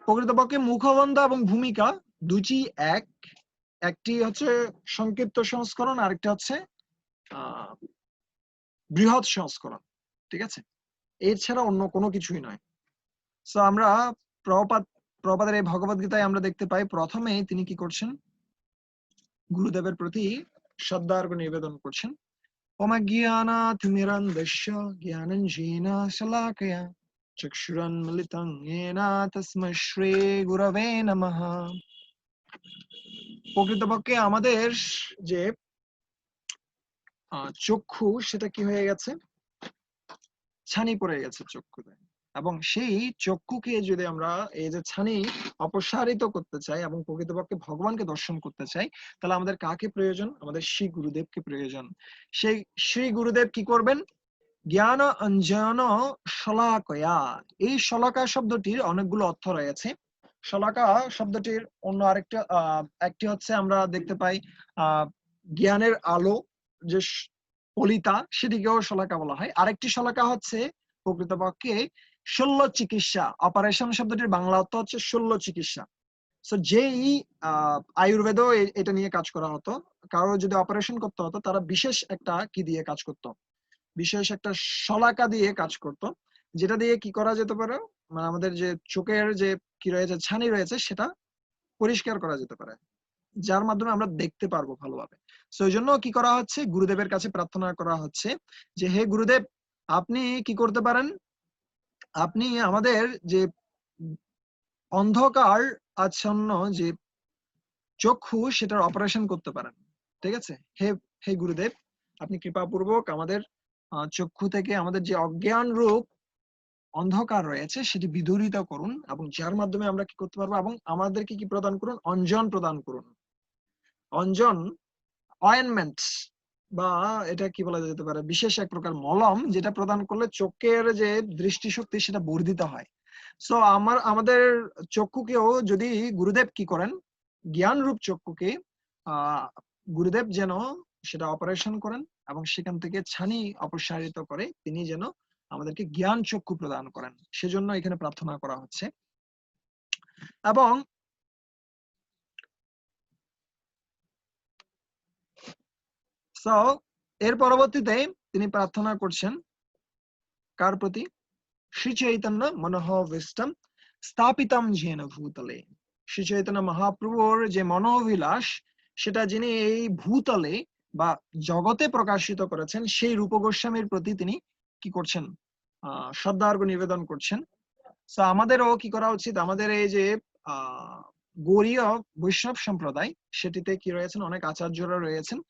প্রকৃতপক্ষে মুখবন্ধ এবং ভূমিকা দুটি এক। একটি হচ্ছে সংক্ষিপ্ত সংস্করণ, আরেকটা হচ্ছে বৃহৎ সংস্করণ, ঠিক আছে? এর ছাড়া অন্য কোনো কিছুই নয়। সো আমরা প্রভুপাদের এই ভগবদ গীতায় আমরা দেখতে পাই প্রথমেই তিনি কি করছেন, গুরুদেবের প্রতি শ্রদ্ধার্ঘ্য নিবেদন করছেন। ওমজ্ঞানাতিমিরন্ধস্য জ্ঞানাঞ্জনা শলাকয়া চক্ষুরন্মিলিতং येन তস্मै শ্রী গুরবে নমঃ। প্রকৃতপক্ষে আমাদের যে চক্ষু সেটা কি হয়ে গেছে, ছানি পড়ে গেছে চক্ষুতে, এবং সেই চক্ষুকে যদি আমরা এই যে ছানি অপসারিত করতে চাই এবং প্রকৃতপক্ষে ভগবানকে দর্শন করতে চাই, তাহলে আমাদের কাকে প্রয়োজন? আমাদের শ্রী গুরুদেবকে প্রয়োজন। সেই শ্রী গুরুদেব কি করবেন? জ্ঞান অঞ্জন শলাকয়া। এই শলাকা শব্দটির অনেকগুলো অর্থ রয়েছে। শলাকা শব্দটির অন্য আরেকটা একটি হচ্ছে আমরা দেখতে পাই জ্ঞানের আলো, যে কলিতা, সেটিকেও শলাকা বলা হয়। আরেকটি শলাকা হচ্ছে প্রকৃতপক্ষে শল্য চিকিৎসা। অপারেশন শব্দটির বাংলা অর্থ হচ্ছে শল্য চিকিৎসা। সো যেই আয়ুর্বেদও এটা নিয়ে কাজ করা হতো, কারো যদি অপারেশন করতে হতো তারা বিশেষ একটা কি দিয়ে কাজ করতো, বিশেষ একটা শলাকা দিয়ে কাজ করত, যেটা দিয়ে কি করা যেতে পারে, মানে আমাদের যে চোখের যে কি রয়েছে, ছানি রয়েছে, সেটা পরিষ্কার করা যেতে পারে, যার মাধ্যমে আমরা দেখতে পারবো ভালোভাবে। সো এই জন্য কি করা হচ্ছে, গুরুদেবের কাছে প্রার্থনা করা হচ্ছে যে হে গুরুদেব, আপনি কি করতে পারেন, আপনি আমাদের যে অন্ধকার আচ্ছন্ন যে চক্ষু সেটার অপারেশন করতে পারেন, ঠিক আছে? হে হে গুরুদেব, আপনি কৃপাপূর্বক আমাদের চক্ষু থেকে আমাদের যে অজ্ঞান রূপ অন্ধকার রয়েছে সেটি বিদূরিত করুন, এবং যার মাধ্যমে আমরা কি করতে পারবো, এবং আমাদেরকে কি প্রদান করুন, অঞ্জন প্রদান করুন। অঞ্জন অয়েনমেন্ট, বা এটা কি বলা যেতে পারে, বিশেষ এক প্রকার মলম, যেটা প্রদান করলে চোখের যে দৃষ্টিশক্তি সেটা বর্ধিত হয়। সো আমাদের চক্ষুকেও যদি গুরুদেব কি করেন, জ্ঞান রূপ চক্ষুকে গুরুদেব যেন সেটা অপারেশন করেন এবং সেখান থেকে ছানি অপসারিত করে তিনি যেন আমাদেরকে জ্ঞান চক্ষু প্রদান করেন, সেজন্য এখানে প্রার্থনা করা হচ্ছে। এবং এর পরবর্তীতে তিনি প্রার্থনা করছেন কার প্রতি? শ্রী চৈতন্য মনোহবিষ্টম স্থাপিতম যেন ভূতলে। শ্রী চৈতন্য মহাপ্রভুর যে মনোবিলাস, সেটা যিনি এই ভূতলে বা জগতে প্রকাশিত করেছেন, সেই রূপ গোস্বামীর প্রতি তিনি কি করছেন, শ্রদ্ধার্ঘ্য নিবেদন করছেন। তো আমাদেরও কি করা উচিত, আমাদের এই যে গৌড়ীয় বৈষ্ণব সম্প্রদায়, সেটিতে কি রয়েছেন, অনেক আচার্যরা রয়েছেন।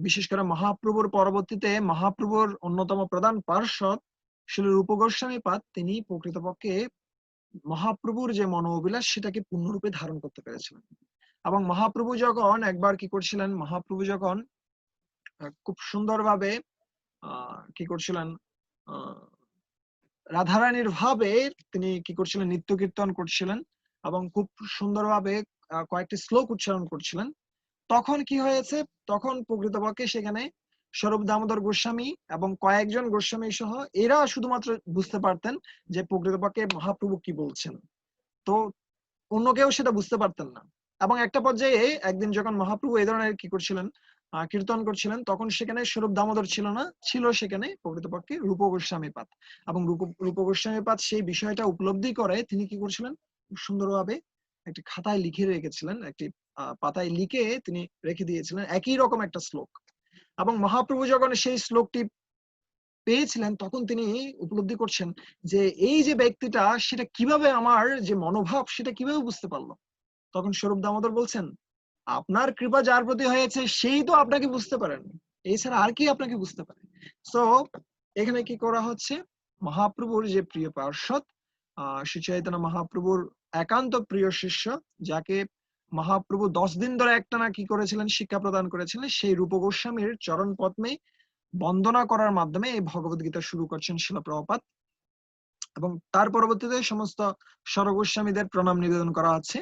বিশেষ করে মহাপ্রভুর পরবর্তীতে মহাপ্রভুর অন্যতম প্রধান পার্ষদ শ্রী রূপ গোস্বামী পাদ, তিনি প্রকৃতপক্ষে মহাপ্রভুর যে মনোবিলাস সেটাকে পূর্ণরূপে ধারণ করতে পেরেছিলেন। এবং মহাপ্রভু যখন একবার কি করছিলেন, মহাপ্রভু যখন খুব সুন্দরভাবে কি করছিলেন, রাধারানীর ভাবে তিনি কি করছিলেন, নিত্য কীর্তন করছিলেন এবং খুব সুন্দরভাবে কয়েকটি শ্লোক উচ্চারণ করছিলেন। তখন কি হয়েছে, তখন প্রকৃতপক্ষে সেখানে স্বরূপ দামোদর গোস্বামী এবং কয়েকজন গোস্বামী সহ এরা শুধুমাত্র বুঝতে পারতেন যে প্রকৃতপক্ষে মহাপ্রভু কি বলছেন, তো অন্য কেউ সেটা বুঝতে পারতেন না। এবং একটা পর্যায়ে একদিন যখন মহাপ্রভু এই ধরনের কি করছিলেন, কীর্তন করছিলেন, তখন সেখানে স্বরূপ দামোদর ছিল না, ছিল সেখানে প্রকৃতপক্ষে রূপ গোস্বামী পাদ। এবং রূপ গোস্বামী পাদ সেই বিষয়টা উপলব্ধি করে তিনি কি করছিলেন, সুন্দরভাবে একটি খাতায় লিখে রেখেছিলেন, একটি পাতায় লিখে তিনি রেখে দিয়েছিলেন একই রকম একটা শ্লোক। এবং মহাপ্রভু যখন সেই শ্লোকটি পেয়েছিলেন, তখন তিনি উপলব্ধি করছেন যে এই যে ব্যক্তিটা, সেটা কিভাবে আমার যে মনোভাব সেটা কিভাবে বুঝতে পারলো। তখন স্বরূপ দামোদর বলছেন, আপনার কৃপা যার প্রতি হয়েছে সেই তো আপনাকে বুঝতে পারেন, এছাড়া আর কি আপনাকে বুঝতে পারে। সো এখানে কি করা হচ্ছে, মহাপ্রভুর যে প্রিয় পার্ষদ শ্রী চৈতন্য মহাপ্রভুর একান্ত প্রিয় শিষ্য, যাকে মহাপ্রভু 10 দিন ধরে একটানা কি করেছিলেন, শিক্ষা প্রদান করেছিলেন, সেই রূপ গোস্বামীর চরণ পদ্মে বন্দনা করার মাধ্যমে এই ভগবদ গীতা শুরু করছেন শিল প্রভুপাদ। এবং তার পরবর্তীতে সমস্ত স্বরগোস্বামীদের প্রণাম নিবেদন করা হচ্ছে,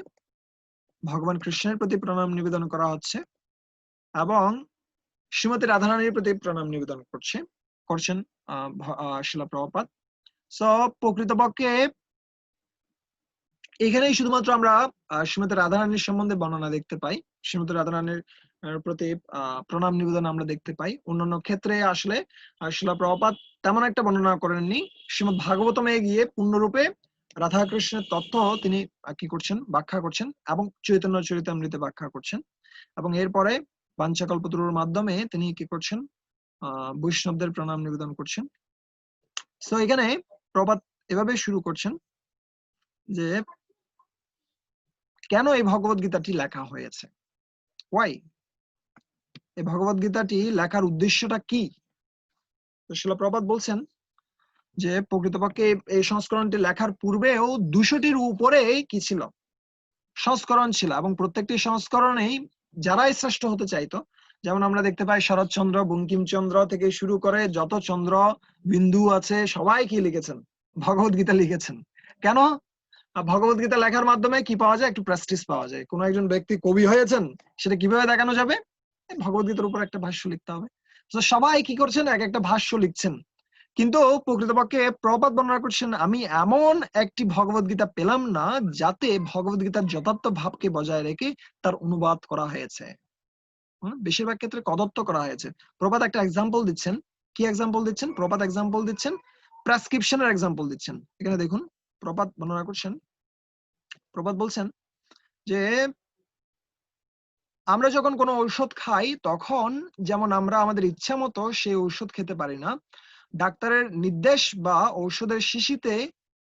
ভগবান কৃষ্ণের প্রতি প্রণাম নিবেদন করা হচ্ছে, এবং শ্রীমতী রাধারানীর প্রতি প্রণাম নিবেদন করছেন শিল প্রভুপাদ। সো প্রকৃতপক্ষে এখানেই শুধুমাত্র আমরা শ্রীমতী রাধারানীর সম্বন্ধে বর্ণনা দেখতে পাই, শ্রীমতী রাধারানীর প্রতি প্রণাম নিবেদন আমরা দেখতে পাই। অন্যান্য ক্ষেত্রে আসলে শিলা প্রভুপাদ তেমন একটা বর্ণনা করেননি। শ্রীমদ ভাগবতমে গিয়ে পূর্ণরূপে রাধা কৃষ্ণের তত্ত্ব তিনি কি করছেন, ব্যাখ্যা করছেন এবং চৈতন্য চরিতামৃতে ব্যাখ্যা করছেন, এবং এরপরে বাঞ্ছাকল্পতরুর মাধ্যমে তিনি কি করছেন, বৈষ্ণবদের প্রণাম নিবেদন করছেন। তো এখানে প্রভুপাদ এভাবে শুরু করছেন যে কেন এই ভগবত গীতাটি লেখা হয়েছে, ওয়াই এই ভগবত গীতাটি লেখার উদ্দেশ্যটা কি। তো শিলা প্রভুপাদ বলছেন যে প্রকৃতপক্ষে এই সংস্করণটি লেখার পূর্বেও 200টির উপরে কি ছিল, সংস্করণ ছিল, এবং প্রত্যেকটি সংস্করণেই যারাই শ্রেষ্ঠ হতে চাইতো, যেমন আমরা দেখতে পাই শরৎচন্দ্র, বঙ্কিমচন্দ্র থেকে শুরু করে যত চন্দ্র বিন্দু আছে সবাই কি লিখেছেন, ভগবত গীতা লিখেছেন। কেন? ভগবত গীতা লেখার মাধ্যমে কি পাওয়া যায়, একটু প্রেস্টিজ পাওয়া যায়। কোন একজন ব্যক্তি কবি হয়েছেন, সেটা কিভাবে দেখানো যাবে, ভগবত গীতার উপর একটা ভাষ্য লিখতে হবে। তো সবাই কি করছেন, এক একটা ভাষ্য লিখছেন। কিন্তু প্রকৃতপক্ষে প্রভুপাদ বর্ণনা করছেন, আমি এমন একটি ভগবত গীতা পেলাম না যাতে ভগবত গীতার যথার্থ ভাবকে বজায় রেখে তার অনুবাদ করা হয়েছে। বেশিরভাগ ক্ষেত্রে কদত্ত করা হয়েছে। প্রভুপাদ একটা এক্সাম্পল দিচ্ছেন। কি এক্সাম্পল দিচ্ছেন? প্রভুপাদ এক্সাম্পল দিচ্ছেন, প্রেসক্রিপশনের এক্সাম্পল দিচ্ছেন। এখানে দেখুন প্রভুপাদ বর্ণনা করছেন, প্রভুপাদ বলছেন যে আমরা যখন কোনো ঔষধ খাই তখন যেমন আমরা আমাদের ইচ্ছা মতো সেই ঔষধ খেতে পারি না, ডাক্তারের নির্দেশ বা ঔষধের শিশিতে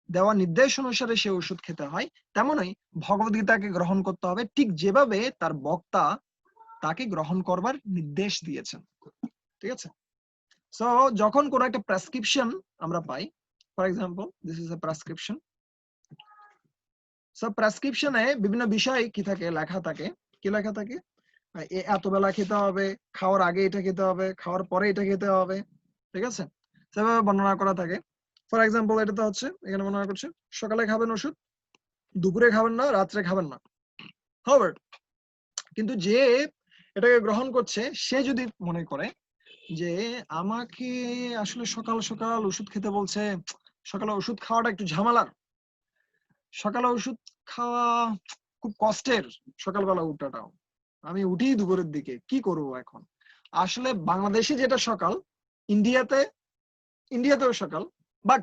দেওয়া নির্দেশ অনুসারে সেই ওষুধ খেতে হয়, তেমনই ভগবত গীতাকে গ্রহণ করতে হবে ঠিক যেভাবে তার বক্তা তাকে গ্রহণ করবার নির্দেশ দিয়েছেন। ঠিক আছে? সো যখন কোনো একটা প্রেসক্রিপশন আমরা পাই, for example this is a prescription. So প্রেসক্রিপশনে বিভিন্ন বিষয় কি থাকে, লেখা থাকে। কি লেখা থাকে? এত বেলা খেতে হবে, খাওয়ার আগে এটা খেতে হবে, খাওয়ার পরে এটা খেতে হবে। ঠিক আছে? সেভাবে বর্ণনা করা থাকে। ফর এক্সাম্পল এটাতে হচ্ছে, এখানে বর্ণনা করছে সকালে খাবেন ওষুধ, দুপুরে খাবেন না, রাত্রে খাবেন না। হবে কিন্তু যে এটাকে গ্রহণ করছে সে যদি মনে করে যে আমাকে আসলে সকাল সকাল ওষুধ খেতে বলছে, সকালে ওষুধ খাওয়াটা একটু ঝামেলার, সকালে ওষুধ খাওয়া খুব কষ্টের, সকালবেলা উঠাটাও, আমি উঠি দুপুরের দিকে, কি করব এখন। আসলে বাংলাদেশে যেটা সকাল, ইন্ডিয়াতেও সকাল, বাট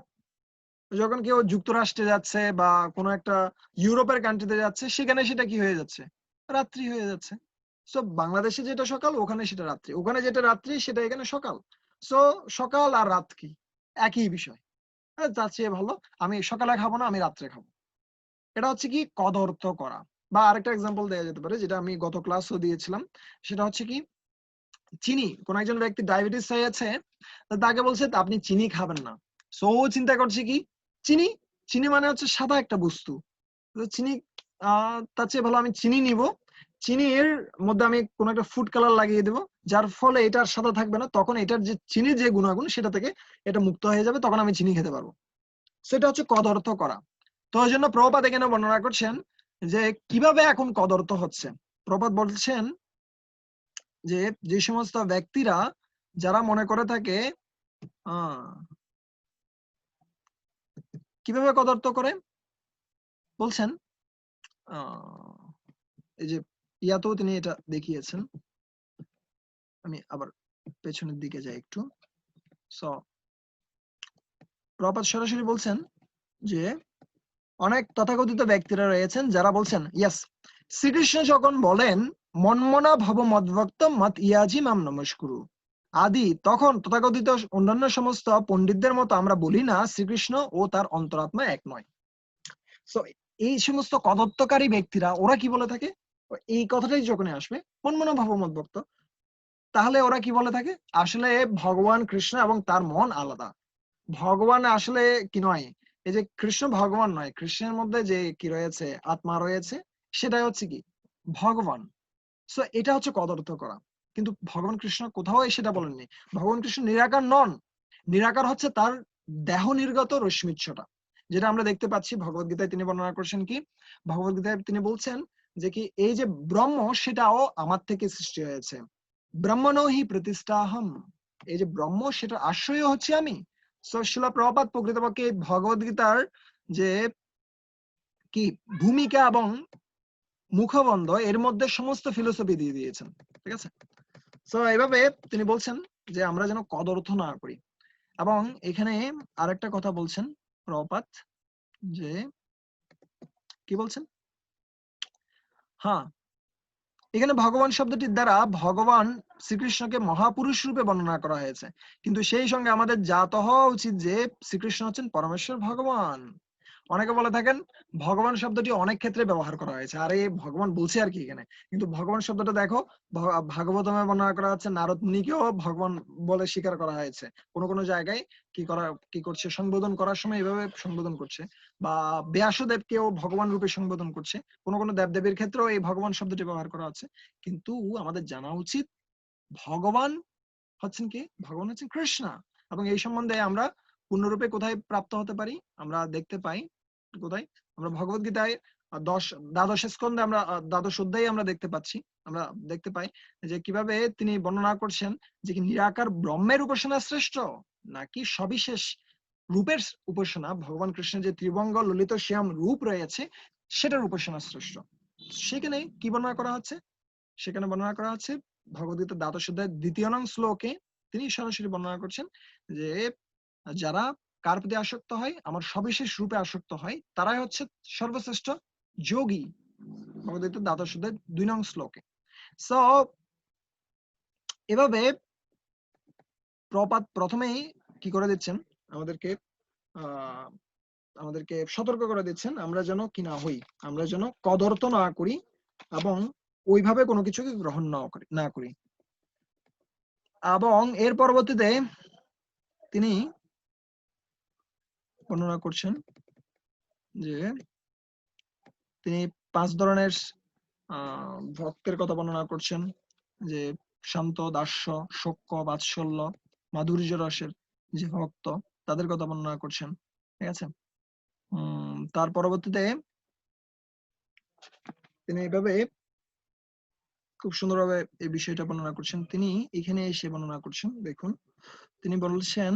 যখন কেউ যুক্তরাষ্ট্রে যাচ্ছে বা কোনো একটা ইউরোপের কান্ট্রিতে যাচ্ছে, সেখানে সেটা কি হয়ে যাচ্ছে, রাত্রি হয়ে যাচ্ছে। সো বাংলাদেশে যেটা সকাল ওখানে সেটা রাত্রি, ওখানে যেটা রাত্রি সেটা এখানে সকাল। সো সকাল আর রাত কি একই বিষয়, তার চেয়ে ভালো আমি সকালে খাবো না, আমি রাত্রে খাবো। এটা হচ্ছে কি কদর্থ করা। বা আরেকটা এক্সাম্পল দেওয়া যেতে পারে, যেটা আমি গত ক্লাসও দিয়েছিলাম, সেটা হচ্ছে কি চিনি। কোন একজন ব্যক্তি ডায়াবেটিস হয়েছে, তাকে বলছে আপনি চিনি খাবেন না। সো চিন্তা করছে কি চিনি, চিনি মানে হচ্ছে সাদা একটা বস্তু, চিনি তার চেয়ে ভালো আমি চিনি নিব, চিনির মধ্যে আমি কোন একটা ফুড কালার লাগিয়ে দেবো, যার ফলে এটা আর সাদা থাকবে না, তখন এটার যে চিনির যে গুণাগুণ সেটা থেকে এটা মুক্ত হয়ে যাবে, তখন আমি চিনি খেতে পারবো। সেটা হচ্ছে কদর্থ করা। তো ওই জন্য প্রভুপাদ এখানে বর্ণনা করছেন যে কিভাবে এখন কদর্থ হচ্ছে। প্রভুপাদ বলছেন যে যে সমস্ত ব্যক্তিরা যারা মনে করে থাকে কিভাবে কদর্থ করে বলছেন, এই যে ইয়াতেও তিনি এটা দেখিয়েছেন। আমি আবার পেছনের দিকে যাই একটু। সো প্রভুপাদ সরাসরি বলছেন যে অনেক তথাকথিত ব্যক্তিরা রয়েছেন যারা বলছেন ইয়েস, শ্রীকৃষ্ণ যখন বলেন মনমনা ভব মদ্ভক্ত মত ইয়াজি মাম নমস্কুরু আদি, তখন তথাকথিত অন্যান্য সমস্ত পণ্ডিতদের মতো আমরা বলি না শ্রীকৃষ্ণ ও তার অন্তরাত্মা এক নয়। সো এই সমস্ত কদত্তকারী ব্যক্তিরা ওরা কি বলে থাকে, এই কথাটাই যখন আসবে মনমনা ভব মদ্ভক্ত, তাহলে ওরা কি বলে থাকে, আসলে ভগবান কৃষ্ণ এবং তার মন আলাদা। ভগবান আসলে কি নয়, এই যে কৃষ্ণ ভগবান নয়, কৃষ্ণের মধ্যে যে কি রয়েছে, আত্মা রয়েছে, সেটাই হচ্ছে কি ভগবান। সো এটা হচ্ছে কদর্থ করা। কিন্তু ভগবান কৃষ্ণ কোথাও সেটা বলেননি। ভগবান কৃষ্ণ নিরাকার নন, নিরাকার হচ্ছে তার দেহ নির্গত রশ্মিচ্ছটা, যেটা আমরা দেখতে পাচ্ছি ভগবত গীতায় তিনি বর্ণনা করছেন। কি ভগবত গীতায় তিনি বলছেন যে কি এই যে ব্রহ্ম সেটাও আমার থেকে সৃষ্টি হয়েছে, ব্রহ্মণো হি প্রতিষ্ঠাহম, এই যে ব্রহ্ম সেটা আশ্রয় হচ্ছে আমি। সো শিলা প্রভুপাদ প্রকৃতপক্ষে ভগবত গীতার যে কি ভূমিকা এবং মুখবন্ধ এর মধ্যে সমস্ত ফিলোসফি দিয়ে দিয়েছেন। ঠিক আছে, সো এইভাবে তিনি বলছেন যে আমরা যেন কদর্থ না করি। এবং এখানে আরেকটা কথা বলছেন প্রপাত, যে কি বলছেন, হ্যাঁ এখানে ভগবান শব্দটির দ্বারা ভগবান শ্রীকৃষ্ণকে মহাপুরুষ রূপে বর্ণনা করা হয়েছে, কিন্তু সেই সঙ্গে আমাদের জাত হওয়া উচিত যে শ্রীকৃষ্ণ হচ্ছেন পরমেশ্বর ভগবান। অনেকে বলে থাকেন ভগবান শব্দটি অনেক ক্ষেত্রে ব্যবহার করা হয়েছে, আরে ভগবান বলছে আর কি এখানে, কিন্তু ভগবান শব্দটা দেখো ভাগবতমে বর্ণনা করা হচ্ছে, নারদ মুনিকেও ভগবান বলে স্বীকার করা হয়েছে। কোন কোন জায়গায় কি করছে, সম্বোধন করার সময় এভাবে সম্বোধন করছে, বা ব্যাসদেবকেও ভগবান রূপে সম্বোধন করছে। কোন কোন দেবদেবীর ক্ষেত্রেও এই ভগবান শব্দটি ব্যবহার করা হচ্ছে। কিন্তু আমাদের জানা উচিত ভগবান হচ্ছেন কি, ভগবান হচ্ছেন কৃষ্ণ। এবং এই সম্বন্ধে আমরা পূর্ণরূপে কোথায় প্রাপ্ত হতে পারি, আমরা দেখতে পাই কোথায়, আমরা ভগবত গীতায় দ্বাদশ স্কন্ধে আমরা দ্বাদশ অধ্যায়ে আমরা দেখতে পাচ্ছি, আমরা দেখতে পাই যে কিভাবে তিনি বর্ণনা করছেন যে কি নিরাকার ব্রহ্মের উপাসনা শ্রেষ্ঠ নাকি সবিশেষ রূপের উপাসনা, ভগবান কৃষ্ণের যে ত্রিবঙ্গ ললিত শ্যাম রূপ রয়েছে সেটার উপাসনা শ্রেষ্ঠ। সেখানে কি বর্ণনা করা হচ্ছে, সেখানে বর্ণনা করা হচ্ছে ভগবদ্গীতার দ্বাদশ অধ্যায়ের 2 নং শ্লোকে তিনি সরাসরি বর্ণনা করছেন যে যারা কার প্রতি আসক্ত হয়, আমার সবিশেষ রূপে আসক্ত হয়, তারাই হচ্ছে সর্বশ্রেষ্ঠ যোগী, ভগবদ্গীতার দ্বাদশ অধ্যায়ের 2 নং শ্লোকে। সো এভাবে প্রপাত প্রথমেই কি করে দিচ্ছেন, আমাদেরকে আমাদেরকে সতর্ক করে দিচ্ছেন আমরা যেন কি না হই, আমরা যেন কদর্থ না করি এবং ওইভাবে কোনো কিছুকে গ্রহণ না করি। এবং এর পরবর্তীতে তিনি বর্ণনা করছেন যে তিনি 5 ধরনের ভক্তের কথা বর্ণনা করছেন, যে শান্ত, দাস্য, শোক্য, বাৎসল্য, মাধুর্য রসের যে ভক্ত, তাদের কথা বর্ণনা করছেন। ঠিক আছে, তার পরবর্তীতে তিনি এইভাবে খুব সুন্দরভাবে এই বিষয়টা বর্ণনা করছেন। তিনি এখানে এসে বর্ণনা করছেন, দেখুন তিনি বলছেন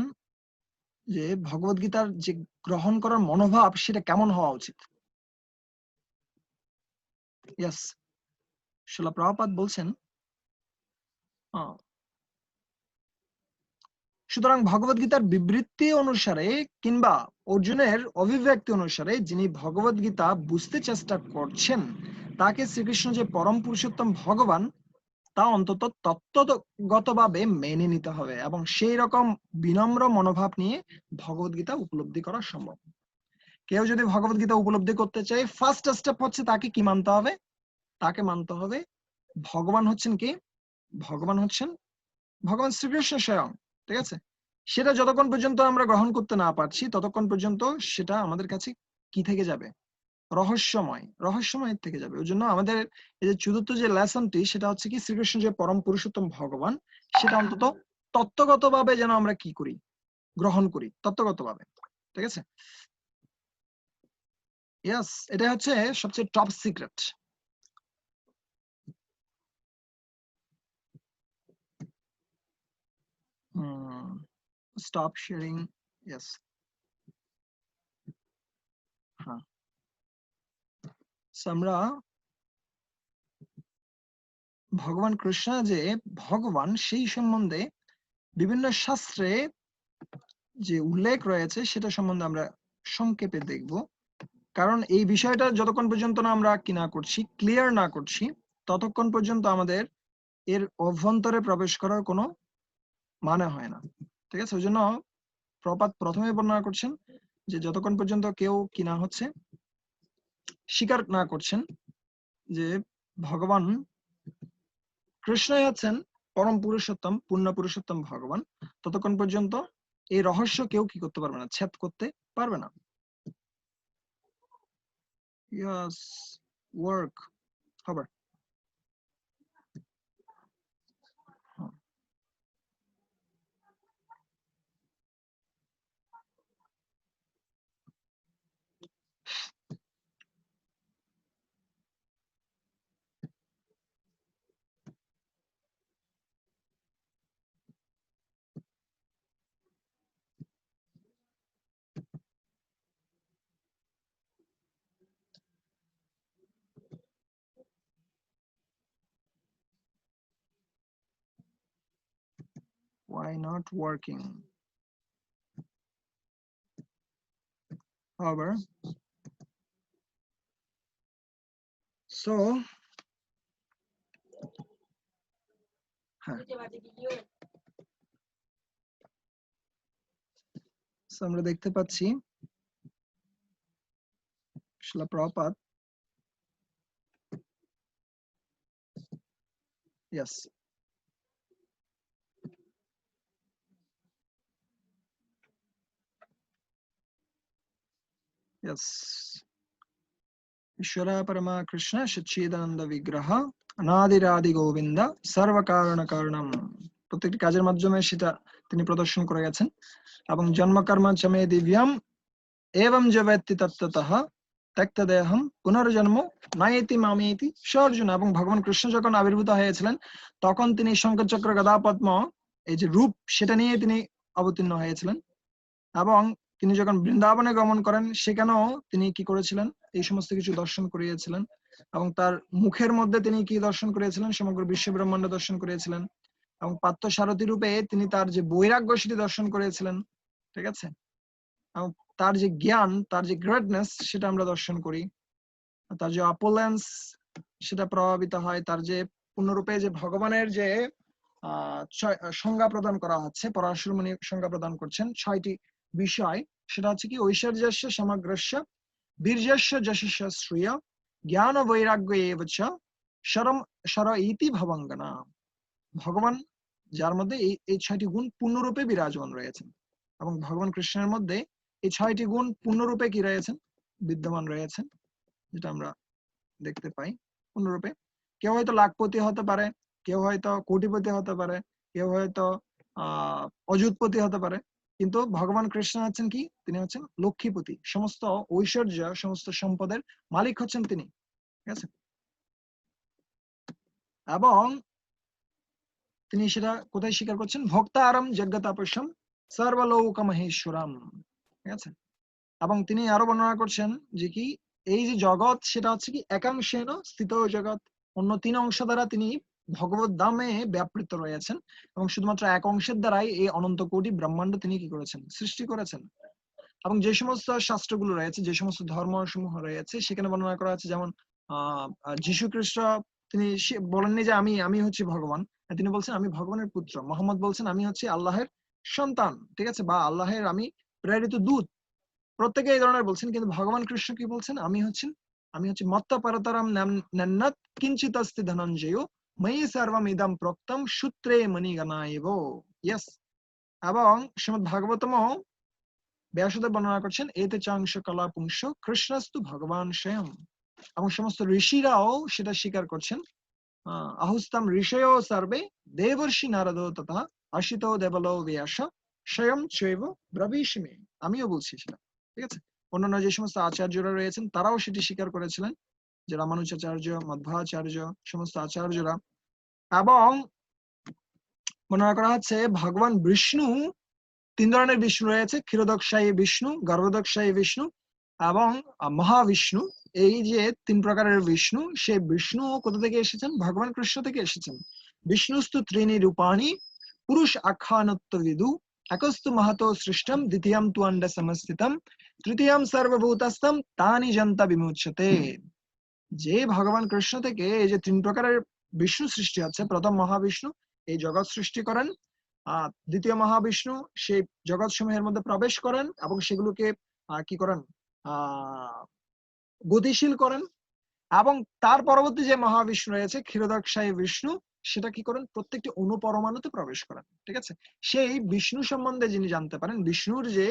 যে ভগবত গীতার যে গ্রহণ করার মনোভাব সেটা কেমন হওয়া উচিত। ইয়েস, শিলা প্রভুপাদ বলছেন, সুতরাং ভগবত গীতার বিবৃতি অনুসারে কিংবা অর্জুনের অভিব্যক্তি অনুসারে যিনি ভগবত গীতা বুঝতে চেষ্টা করছেন তাকে শ্রীকৃষ্ণ যে পরম পুরুষোত্তম ভগবান তা অন্তত তত্ত্বগতভাবে মেনে নিতে হবে, এবং সেই রকম বিনম্র মনোভাব নিয়ে ভগবত গীতা উপলব্ধি করা সম্ভব। কেউ যদি ভগবত গীতা উপলব্ধি করতে চায়, ফার্স্ট স্টেপ হচ্ছে তাকে কি মানতে হবে, তাকে মানতে হবে ভগবান হচ্ছেন কি, ভগবান হচ্ছেন ভগবান শ্রীকৃষ্ণ স্বয়ং। ঠিক আছে, সেটা যতক্ষণ পর্যন্ত আমরা গ্রহণ করতে না পারছি ততক্ষণ পর্যন্ত সেটা আমাদের কাছে কি থেকে যাবে, রহস্যময় থেকে যাবে। ওই জন্য আমাদের এই যে চতুর্থ যে লেসনটি সেটা হচ্ছে কি শ্রীকৃষ্ণ যে পরম পুরুষোত্তম ভগবান সেটা অন্তত তত্ত্বগতভাবে যেন আমরা কি করি, গ্রহণ করি তত্ত্বগতভাবে। ঠিক আছে, ইয়েস, এটা হচ্ছে সবচেয়ে top secret. Stop sharing, yes, হ্যাঁ। আমরা ভগবান কৃষ্ণ যে ভগবান সেই সম্বন্ধে বিভিন্ন শাস্ত্রে যে উল্লেখ রয়েছে সেটা সম্বন্ধে আমরা সংক্ষেপে দেখব, কারণ এই বিষয়টা যতক্ষণ পর্যন্ত না আমরা কি না করছি, ক্লিয়ার না করছি, ততক্ষণ পর্যন্ত আমাদের এর অভ্যন্তরে প্রবেশ করার কোনো মানে হয় না। ঠিক আছে, ওই জন্য প্রপাত প্রথমে বর্ণনা করছেন যে যতক্ষণ পর্যন্ত কেউ কি না হচ্ছে, স্বীকার না করছেন যে ভগবান কৃষ্ণই হচ্ছেন পরম পুরুষোত্তম পূর্ণ পুরুষোত্তম ভগবান, ততক্ষণ পর্যন্ত এই রহস্য কেউ কি করতে পারবে না, ছেদ করতে পারবে না। Yes, work, খবর। why not working? However, so আমরা দেখতে পাচ্ছি শিলা প্রপাত, yes, yes, Ishvara Parama Krishna Satchidananda Vigraha Anadiradi Govinda Sarva Karana Karanam, প্রত্যেকটি কাজের মাধ্যমে সেটা তিনি প্রদর্শন করে গেছেন। এবং জন্মকর্ম চমে দিব্যাম এবং জবেত্তি তত্ত্বতঃ ত্যক্তদেহম পুনর্জন্ম নায়েতি মামেতি সর্জুন। এবং ভগবান কৃষ্ণ যখন আবির্ভূত হয়েছিলেন তখন তিনি শঙ্খচক্র গদা পদ্ম এই যে রূপ সেটা নিয়ে তিনি অবতীর্ণ হয়েছিলেন। এবং তিনি যখন বৃন্দাবনে গমন করেন সেখানেও তিনি কি করেছিলেন, এই সমস্ত কিছু দর্শন করিয়েছিলেন। এবং তার মুখের মধ্যে তিনি কি দর্শন করিয়েছিলেন, সমগ্র বিশ্ব ব্রহ্মাণ্ড দর্শন করিয়েছিলেন। এবং পার্থ সারথী রূপে তিনি তার যে বৈরাগ্য সেটি দর্শন করিয়েছিলেন। ঠিক আছে, এবং তার যে জ্ঞান, তার যে গ্রেটনেস সেটা আমরা দর্শন করি। তার যে অপোলেন্স সেটা প্রভাবিত হয়। তার যে পূর্ণরূপে যে ভগবানের যে সংজ্ঞা প্রদান করা হচ্ছে, পরাশর মুনি সংজ্ঞা প্রদান করছেন 6টি বিষয়, সেটা হচ্ছে কি ঐশ্বর্যস্য সমগ্রস্য বীর্যস্য যশস্য শ্রিয় জ্ঞান বৈরাগ্য এবচ শরম শর ইতি ভবঙ্গনা। ভগবান যার মধ্যে এই 6টি গুণ পূর্ণরূপে বিরাজমান রয়েছেন, এবং ভগবান কৃষ্ণের মধ্যে এই 6টি গুণ পূর্ণরূপে কি রয়েছেন, বিদ্যমান রয়েছেন, যেটা আমরা দেখতে পাই পূর্ণরূপে। কেউ হয়তো লাখপতি হতে পারে, কেউ হয়তো কোটিপতি হতে পারে, কেউ হয়তো অযুতপতি হতে পারে, কিন্তু ভগবান কৃষ্ণ হচ্ছেন কি, তিনি হচ্ছেন লক্ষ্মীপতি। সমস্ত ঐশ্বর্য, সমস্ত সম্পদের মালিক হচ্ছেন তিনি। ঠিক আছে, এবং তিনি সেটা কোথায় স্বীকার করছেন, ভক্তারম যজ্ঞতাপস্যম সর্বলোক মহেশ্বরম। ঠিক আছে, এবং তিনি আরো বর্ণনা করছেন যে কি এই যে জগৎ সেটা হচ্ছে কি একাংশেন স্থিত জগৎ, অন্য 3 অংশ দ্বারা তিনি ভগবত ধামে ব্যাপৃত রয়েছেন, এবং শুধুমাত্র এক অংশের দ্বারাই এই অনন্ত কোটি ব্রহ্মাণ্ড তিনি কি করেছেন, সৃষ্টি করেছেন। এবং যে সমস্ত শাস্ত্রগুলো রয়েছে, যে সমস্ত ধর্মসমূহ রয়েছে, সেখানে বর্ণনা করা আছে, যেমন যীশু খ্রিস্ট তিনি বলেননি যে আমি হচ্ছি ভগবান, তিনি বলছেন আমি ভগবানের পুত্র। মোহাম্মদ বলছেন আমি হচ্ছি আল্লাহের সন্তান। ঠিক আছে, বা আল্লাহের আমি প্রেরিত দূত। প্রত্যেকে এই ধরনের বলছেন, কিন্তু ভগবান কৃষ্ণ কি বলছেন, আমি হচ্ছি মত্ত পরতরম নন্নত কিঞ্চিত অস্তি ধনঞ্জয় ময়ি সর্বম ইদম প্রক্তম সূত্রে মণিগণায়ব। ইয়েস, এবং শ্রীমদ্ ভাগবতম ব্যাসদেব বর্ণনা করছেন এতে চাংশ কলা পুংস কৃষ্ণস্তু ভগবান স্বয়ং। এবং সমস্ত ঋষিরাও সেটা স্বীকার করছেন। আহুস্তাম ঋষয়ো সর্বে দেবর্ষি নারদ তথা আশিত দেবলো ব্যাস স্বয়ং চৈব ব্রবীষিমে। আমিও বলছি সেটা। ঠিক আছে, অন্যান্য যে সমস্ত আচার্যরা রয়েছেন তারাও সেটি স্বীকার করেছিলেন, যে রামানুজাচার্য, মধ্বাচার্য, সমস্ত আচার্যরা। এবং বর্ণনা করা হচ্ছে ভগবান বিষ্ণু, 3 ধরনের বিষ্ণু রয়েছে, ক্ষীরোদকশায়ী বিষ্ণু, গর্ভোদকশায়ী বিষ্ণু এবং মহাবিষ্ণু। এই যে 3 প্রকারের বিষ্ণু, সেই বিষ্ণু কোথা থেকে এসেছেন, ভগবান কৃষ্ণ থেকে এসেছেন। বিষ্ণুস্তু ত্রিণী রূপাণি পুরুষ আখ্যানত্ব বিদু একস্তু মহতো সৃষ্টম দ্বিতীয়ম তু অন্ড সমস্থিতম তৃতীয়ম সর্বভূতস্থম তানি জন্তা বিমুচ্যতে। যে ভগবান কৃষ্ণ থেকে এই যে 3 প্রকারের বিষ্ণু সৃষ্টি হচ্ছে, প্রথম মহাবিষ্ণু এই জগৎ সৃষ্টি করেন, দ্বিতীয় মহাবিষ্ণু সেই জগৎ সমূহের মধ্যে প্রবেশ করেন এবং সেগুলোকে কি করেন, গতিশীল করেন। এবং তার পরবর্তী যে মহাবিষ্ণু রয়েছে ক্ষীরোদকশায়ী বিষ্ণু, সেটা কি করেন, প্রত্যেকটি অনুপরমাণুতে প্রবেশ করেন। ঠিক আছে, সেই বিষ্ণু সম্বন্ধে যিনি জানতে পারেন, বিষ্ণুর যে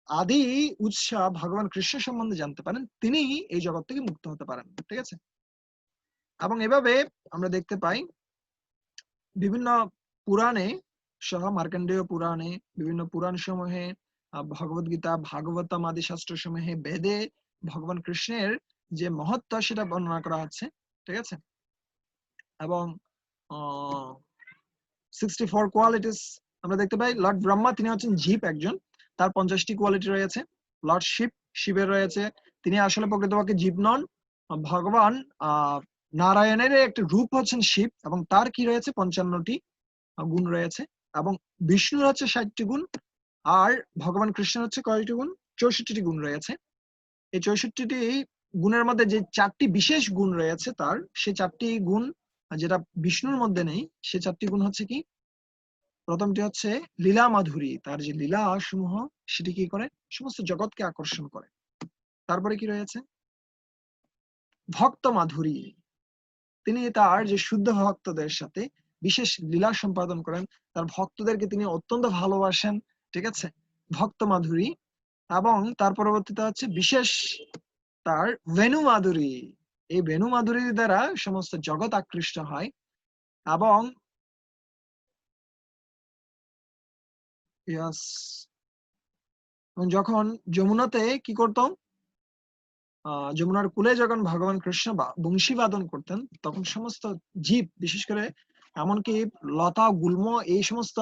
আদি উৎস ভগবান কৃষ্ণ সম্বন্ধে জানতে পারেন, তিনি এই জগৎ থেকে মুক্ত হতে পারেন। ঠিক আছে, এবং এভাবে আমরা দেখতে পাই বিভিন্ন পুরাণে সহ মার্কণ্ডেয় পুরাণে, বিভিন্ন পুরাণ সমূহে, ভগবদ গীতা, ভাগবতম আদি শাস্ত্র সমূহে, বেদে ভগবান কৃষ্ণের যে মহত্ব সেটা বর্ণনা করা হচ্ছে। ঠিক আছে, এবং 64 কোয়ালিটিস আমরা দেখতে পাই। লর্ড ব্রহ্মা তিনি হচ্ছেন জীব একজন, তার 50টি কোয়ালিটি রয়েছে। লর্ড শিবের রয়েছে, তিনি আসলে প্রকৃতপক্ষে জীব নন, ভগবান নারায়ণের একটা রূপ হচ্ছেন শিব, এবং তার কি রয়েছে 55টি গুণ রয়েছে। এবং বিষ্ণুর হচ্ছে 60টি গুণ, আর ভগবান কৃষ্ণের হচ্ছে কয়টি গুণ? 64টি গুণ রয়েছে। এই 64টি গুণের মধ্যে যে 4টি বিশেষ গুণ রয়েছে তার, সেই 4টি গুণ যেটা বিষ্ণুর মধ্যে নেই, সেই 4টি গুণ হচ্ছে কি? প্রথমটি হচ্ছে লীলা মাধুরী, তার যে লীলা সমূহ সেটি কি করে? সমস্ত জগৎকে আকর্ষণ করে। তারপরে কি রয়েছে? ভক্ত মাধুরী, তিনি তার যে শুদ্ধ ভক্তদের সাথে বিশেষ লীলা সম্পাদন করেন, তার ভক্তদেরকে তিনি অত্যন্ত ভালোবাসেন, ঠিক আছে? ভক্ত মাধুরী। এবং তার পরবর্তীতে হচ্ছে বিশেষ তার বেনু মাধুরী, এই বেনু মাধুরীর দ্বারা সমস্ত জগৎ আকৃষ্ট হয়। এবং yes, এবং যখন যমুনাতে কি করতাম, যমুনার কূলে যখন ভগবান কৃষ্ণ বংশী বাদন করতেন, তখন সমস্ত জীব, বিশেষ করে এমনকি লতা গুল্ম এই সমস্ত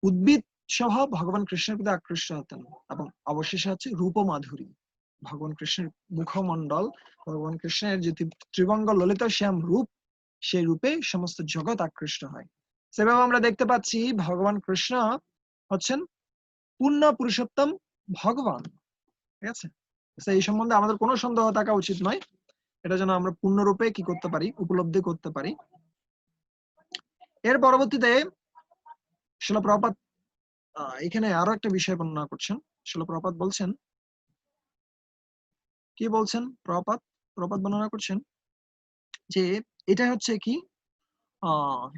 উদ্ভিদ সহ ভগবান কৃষ্ণের প্রতি আকৃষ্ট হতেন। এবং অবশেষে হচ্ছে রূপ মাধুরী, ভগবান কৃষ্ণের মুখমণ্ডল, ভগবান কৃষ্ণের যে ত্রিভঙ্গ ললিত শ্যাম রূপ, সেই রূপে সমস্ত জগৎ আকৃষ্ট হয়। সেভাবে আমরা দেখতে পাচ্ছি ভগবান কৃষ্ণ হচ্ছেন পূর্ণ পুরুষোত্তম ভগবান, ঠিক আছে? এই সম্বন্ধে আমাদের কোনো সন্দেহ থাকা উচিত নয়, এটা যেন আমরা পূর্ণরূপে কি করতে পারি, উপলব্ধি করতে পারি। এর পরবর্তীতে শ্রীল প্রভুপাদ এখানে আরো একটা বিষয় বর্ণনা করছেন। শ্রীল প্রভুপাদ বলছেন, কি বলছেন প্রভুপাদ বর্ণনা করছেন যে এটা হচ্ছে কি,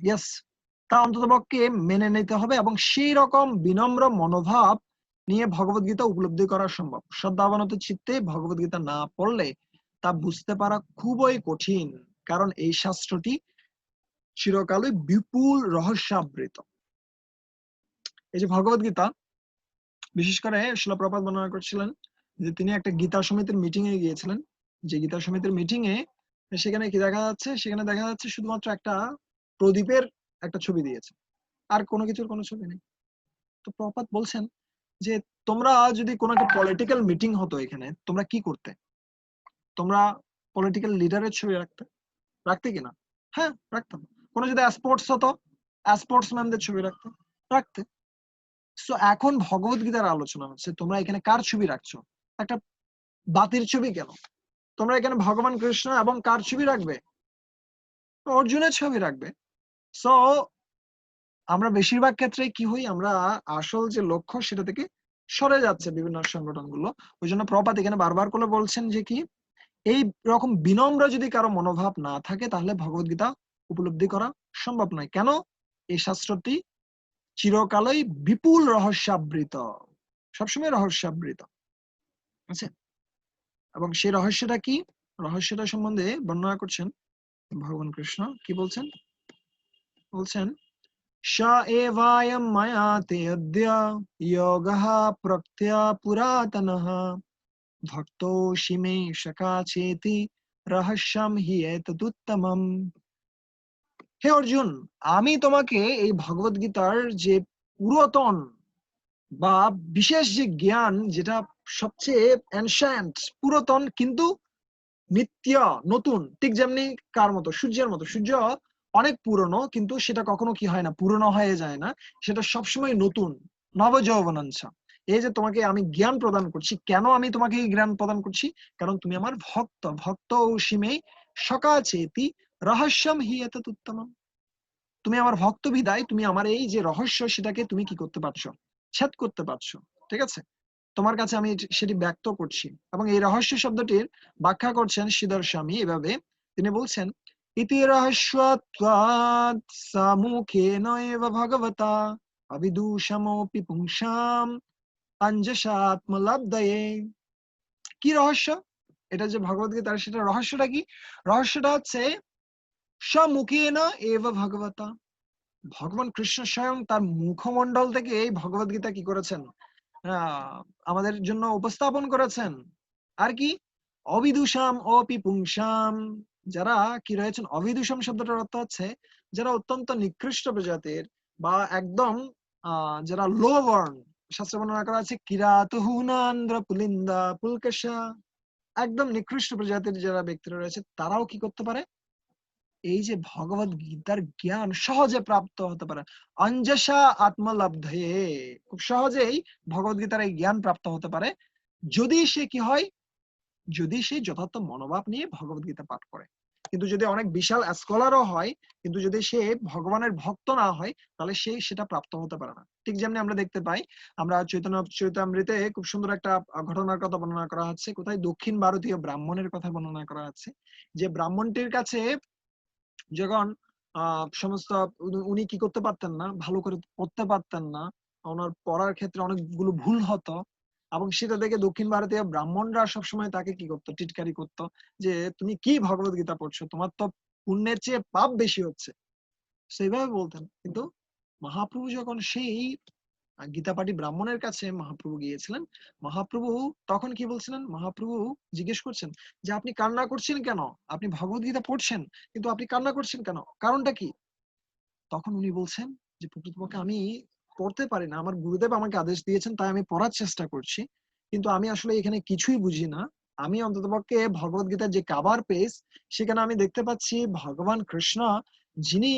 ইয়েস, তা অন্ততপক্ষে মেনে নিতে হবে এবং সেই রকম বিনম্র মনোভাব নিয়ে ভগবদ্গীতা উপলব্ধি করা সম্ভব। শ্রদ্ধাবনত চিত্তে ভগবদ্গীতা না পড়লে তা বুঝতে পারা খুবই কঠিন, কারণ এই শাস্ত্রটি চিরকালই বিপুল রহস্যাবৃত। এই যে ভগবদ্গীতা, বিশেষ করে শ্রীল প্রভুপাদ বর্ণনা করছিলেন যে তিনি একটা গীতা সমিতির মিটিং এ গিয়েছিলেন। যে গীতা সমিতির মিটিং এ সেখানে কি দেখা যাচ্ছে? সেখানে দেখা যাচ্ছে শুধুমাত্র একটা প্রদীপের একটা ছবি দিয়েছে, আর কোনো কিছুর কোনো ছবি নেই। তো প্রভুপাদ বলছেন যে তোমরা যদি কোনো একটা পলিটিক্যাল মিটিং হতো এখানে, তোমরা কি করতে? তোমরা পলিটিক্যাল লিডারের ছবি রাখতে কিনা? হ্যাঁ, রাখতাম। কোনো যদি স্পোর্টস হতো, স্পোর্টসম্যানদের ছবি রাখতে। সো এখন ভগবত গীতার আলোচনা হচ্ছে, তোমরা এখানে কার ছবি রাখছো? একটা বাতির ছবি কেন? তোমরা এখানে ভগবান কৃষ্ণ এবং কার ছবি রাখবে? অর্জুনের ছবি রাখবে। সো আমরা বেশিরভাগ ক্ষেত্রে কি হই, আমরা আসল যে লক্ষ্য সেটা থেকে সরে যাচ্ছে বিভিন্ন সংগঠনগুলো। ওই জন্য প্রভুপাদ এখানে বারবার করে বলছেন যে কি, এই রকম বিনম্র যদি কারো মনোভাব না থাকে তাহলে ভগবদ্গীতা উপলব্ধি করা সম্ভব নয়। কেন? এই শাস্ত্রটি চিরকালই বিপুল রহস্যাবৃত, সবসময় রহস্যাবৃত আছে। এবং সেই রহস্যটা কি? রহস্যটা সম্বন্ধে বর্ণনা করছেন ভগবান কৃষ্ণ, কি বলছেন? বলছেন, স এবায়ম মায়া তে অদ্য যোগঃ প্রত্যা পুরাতনঃ ভক্তোসি মে সখা চেতি রহস্যম হি এতদুত্তমম। হে অর্জুন, আমি তোমাকে এই ভগবদ গীতার যে পুরাতন বা বিশেষ যে জ্ঞান, যেটা সবচেয়ে এনশিয়েন্ট, পুরাতন কিন্তু নিত্য নতুন, ঠিক যেমনি কার মতো? সূর্যের মতো। সূর্য অনেক পুরনো, কিন্তু সেটা কখনো কি হয় না, পুরনো হয়ে যায় না, সেটা সবসময় নতুন, নবযৌবনাঞ্ছা। এই যে তোমাকে আমি জ্ঞান প্রদান করছি, কেন আমি তোমাকে এই জ্ঞান প্রদান করছি? কারণ তুমি আমার ভক্ত। ভক্ত অসীমে সকা চেতি রহস্যম হি এতদুত্তমম। তুমি আমার ভক্ত বিদায় তুমি আমার এই যে রহস্য, সেটাকে তুমি কি করতে পারছো? ছেদ করতে পারছো, ঠিক আছে? তোমার কাছে আমি সেটি ব্যক্ত করছি। এবং এই রহস্য শব্দটির ব্যাখ্যা করছেন শ্রীধর স্বামী এভাবে, তিনি বলছেন, ইতি রহস্যত্বাৎ সামুখেন এব ভগবতা অবিদুষমপি পুংসাম অঞ্জসাত্মলব্ধয়ে। কি রহস্য? এটা যে ভগবদ্গীতার, সেটা রহস্যটা কি? রহস্যটা হচ্ছে সমুখেন এব ভগবতা, ভগবান কৃষ্ণ স্বয়ং তার মুখমণ্ডল থেকে এই ভগবদ্গীতা কি করেছেন? আমাদের জন্য উপস্থাপন করেছেন। আর কি? অবিদুষাম অপি পুংসাম, যারা কি রয়েছেন? অবিদুষাম শব্দটার অর্থ হচ্ছে যারা অত্যন্ত নিকৃষ্ট প্রজাতির বা একদম যারা লো বর্ণ। শাস্ত্রে বর্ণনা করা আছে কিরাতহুনান্দ্র পুলিন্দা পুলকেশা, একদম নিকৃষ্ট প্রজাতির যারা ব্যক্তিরা রয়েছে, তারাও কি করতে পারে? এই যে ভগবদ গীতার জ্ঞান সহজে প্রাপ্ত হতে পারে, অঞ্জসা আত্মলব্ধে, খুব সহজেই ভগবদ গীতার এই জ্ঞান প্রাপ্ত হতে পারে যদি সে কি হয়, যদি সে যথার্থ মনোভাব নিয়ে ভগবদ গীতা পাঠ করে। কিন্তু যদি অনেক বিশাল স্কলারও হয়, কিন্তু যদি সে ভগবানের ভক্ত না হয়, তাহলে সে সেটা প্রাপ্ত হতে পারে না। ঠিক যেমনি আমরা দেখতে পাই, আমরা চৈতন্য চরিতামৃতে খুব সুন্দর একটা ঘটনার কথা বর্ণনা করা হচ্ছে, কোথায় দক্ষিণ ভারতীয় ব্রাহ্মণের কথা বর্ণনা করা আছে, যে ব্রাহ্মণটির কাছে যখন সমস্ত উনি কি করতে পারতেন না, ভালো করে পড়তে পারতেন না, ওনার পড়ার ক্ষেত্রে অনেকগুলো ভুল হতো, এবং সেটা দেখে দক্ষিণ ভারতীয় ব্রাহ্মণরা সবসময় তাকে কি করতো, টিটকারি করতো, যে তুমি কি ভগবত গীতা পড়ছো, তোমার তো পুণ্যের চেয়ে পাপ বেশি হচ্ছে, সেইভাবে বলতেন। কিন্তু মহাপ্রভু যখন সেই গীতাপাঠী ব্রাহ্মণের কাছে মহাপ্রভু গিয়েছিলেন, মহাপ্রভু তখন কি বলছিলেন, মহাপ্রভু জিজ্ঞেস করছেন যে আপনি কান্না করছেন কেন, আপনি ভগবত গীতা পড়ছেন কিন্তু আপনি কান্না করছেন কেন, কারণটা কি? তখন উনি বলছেন যে প্রকৃতপক্ষে আমি পড়তে পারি না, আমার গুরুদেব আমাকে আদেশ দিয়েছেন তাই আমি পড়ার চেষ্টা করছি, কিন্তু আমি আসলে এখানে কিছুই বুঝি না। আমি অন্ততপক্ষে ভগবত গীতার যে কাভার পেজ, সেখানে আমি দেখতে পাচ্ছি ভগবান কৃষ্ণ, যিনি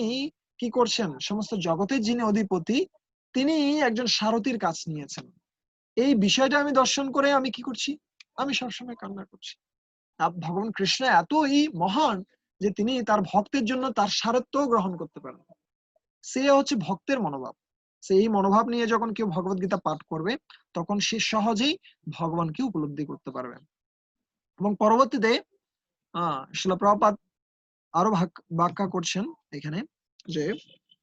কি করছেন, সমস্ত জগতের যিনি অধিপতি, তিনি একজন সারথীর কাজ নিয়েছেন। এই বিষয়টা আমি দর্শন করে আমি কি করছি, আমি সবসময় কান্না করছি। ভগবান কৃষ্ণ এতই মহান যে তিনি তার ভক্তের জন্য তার সারথ্য গ্রহণ করতে পারেন। সে হচ্ছে ভক্তের মনোভাব। সেই মনোভাব নিয়ে যখন কেউ ভগবত গীতা পাঠ করবে, তখন সে সহজেই ভগবানকে উপলব্ধি করতে পারবে। এবং পরবর্তীতে শ্রীল প্রভুপাদ আরো ব্যাখ্যা করছেন এখানে, যে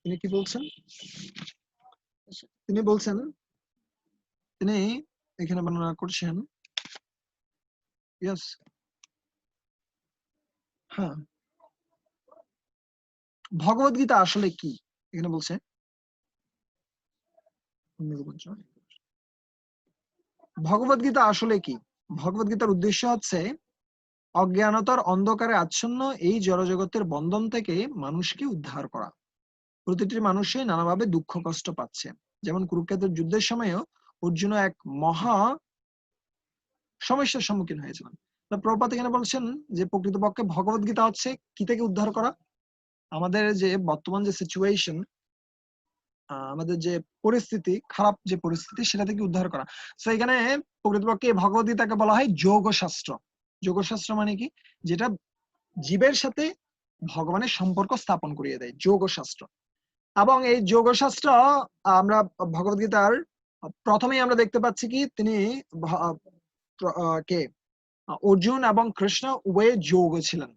তিনি কি বলছেন, তিনি বলছেন, তিনি এখানে বর্ণনা করছেন, ইয়েস, হ্যাঁ, ভগবত গীতা আসলে কি এখানে বলছে, ভগবত গীতা আসলে কি। ভগবত গীতার উদ্দেশ্য হচ্ছে অজ্ঞানতার অন্ধকারে আচ্ছন্ন এই জড়জগতের বন্ধন থেকে মানুষকে উদ্ধার করা। প্রতিটি মানুষই নানাভাবে দুঃখ কষ্ট পাচ্ছে, যেমন কুরুক্ষেত্রের যুদ্ধের সময়ও অর্জুন এক মহা সমস্যার সম্মুখীন হয়েছিলেন। প্রভুপাদ এখানে বলছেন যে প্রকৃতপক্ষে ভগবত গীতা হচ্ছে কি থেকে উদ্ধার করা, আমাদের যে বর্তমান যে সিচুয়েশন, আমাদের যে পরিস্থিতি, খারাপ যে পরিস্থিতি, সেটা থেকে উদ্ধার করা। তো এখানে প্রকৃতপক্ষে ভগবত গীতাকে বলা হয় যোগ শাস্ত্র। যোগ শাস্ত্র মানে কি, যেটা জীবের সাথে ভগবানের সম্পর্ক স্থাপন করিয়ে দেয়, যোগ শাস্ত্র। এবং এই যোগ শাস্ত্র আমরা ভগবত গীতার প্রথমেই আমরা দেখতে পাচ্ছি কি, তিনি কে অর্জুন এবং কৃষ্ণ উভয়ে যোগ ছিলেন,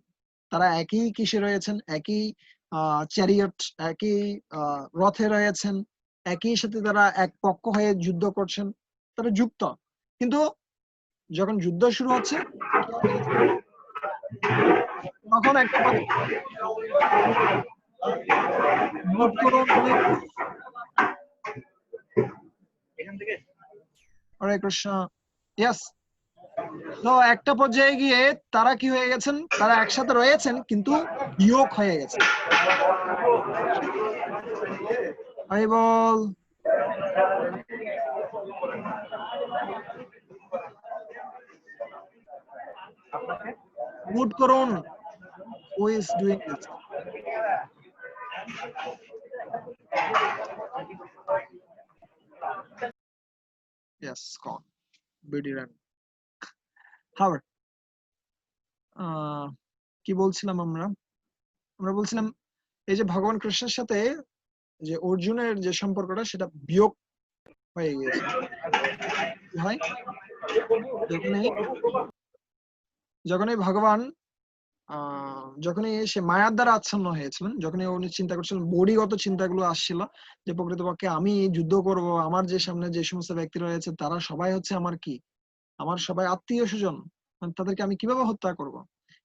তারা একই কিসে রয়েছেন, একই চ্যারিয়ট, একই রথে রয়েছেন, একই সাথে তারা এক পক্ষ হয়ে যুদ্ধ করছেন, তারা যুক্ত। কিন্তু যখন যুদ্ধ শুরু হচ্ছে, তখন একটা নোট করুন, হরে কৃষ্ণ, ইয়েস। তো একটা পর্যায়ে গিয়ে তারা কি হয়ে গেছেন, তারা একসাথে রয়েছেন কিন্তু বিয়োগ হয়ে গেছে। আমি বল, মুড করুন, who is doing this. Yes, gone. Beauty run. Howard. কি বলছিলাম আমরা, আমরা বলছিলাম এই যে ভগবান কৃষ্ণের সাথে যে অর্জুনের যে সম্পর্কটা, সেটা বিয়োগ হয়ে গিয়েছে। হয় যখনই ভগবান যখনই সে মায়ার দ্বারা আচ্ছন্ন হয়েছিলেন, যখনই উনি চিন্তা করছিলেন, বডিগত চিন্তাগুলো আসছিল যে প্রকৃতপক্ষে আমি যুদ্ধ করব, আমার যে সামনে যে সমস্ত ব্যক্তি রয়েছে তারা সবাই হচ্ছে আমার কি, আমার সবাই আত্মীয় স্বজন, তাদেরকে আমি কিভাবে হত্যা করব।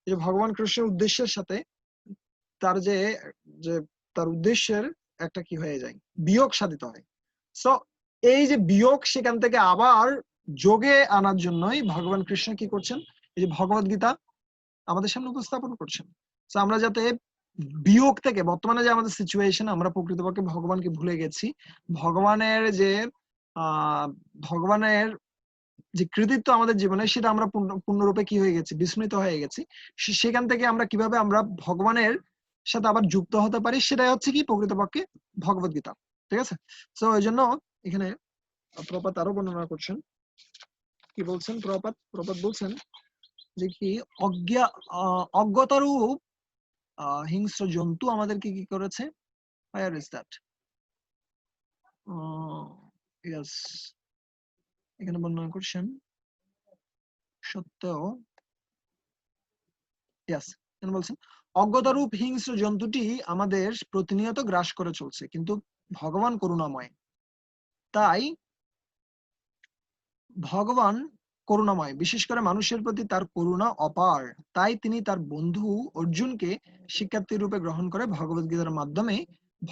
এই যে ভগবান কৃষ্ণের উদ্দেশ্যের সাথে তার যে যে তার উদ্দেশ্যের একটা কি হয়ে যায়, বিয়োগ সাধিত হয়। সো এই যে বিয়োগ, সেখান থেকে আবার যোগে আনার জন্যই ভগবান কৃষ্ণ কি করছেন, এই যে ভগবত গীতা আমাদের সামনে উপস্থাপন করছেন। তো আমরা যাতে বিয়োগ থেকে, বর্তমানে যে আমাদের সিচুয়েশন, আমরা প্রকৃতপক্ষে ভগবানকে ভুলে গেছি, ভগবানের যে ভগবানের যে কৃতিত্ব আমাদের জীবনে, সেটা আমরা পূর্ণরূপে কি হয়ে গেছি, বিস্মৃত হয়ে গেছি। সেখান থেকে আমরা কিভাবে আমরা ভগবানের সাথে আবার যুক্ত হতে পারি, সেটাই হচ্ছে কি প্রকৃতপক্ষে ভগবত গীতা। ঠিক আছে, তো এই জন্য এখানে প্রপাত আরো বর্ণনা করছেন, কি বলছেন প্রপাত বলছেন যে কি অজ্ঞতারূপ হিংস্র জন্তু আমাদেরকে কি করেছে, where is that, yes, এখানে বর্ণনা করছেন সত্য, yes, এখানে বলছেন অজ্ঞতারূপ হিংস্র জন্তুটি আমাদের প্রতিনিয়ত গ্রাস করে চলছে, কিন্তু ভগবান করুণাময়, তাই ভগবান করুণাময়, বিশেষ করে মানুষের প্রতি তার করুণা অপার, তাই তিনি তার বন্ধু অর্জুনকে শিক্ষার্থী রূপে গ্রহণ করে ভগবত গীতার মাধ্যমে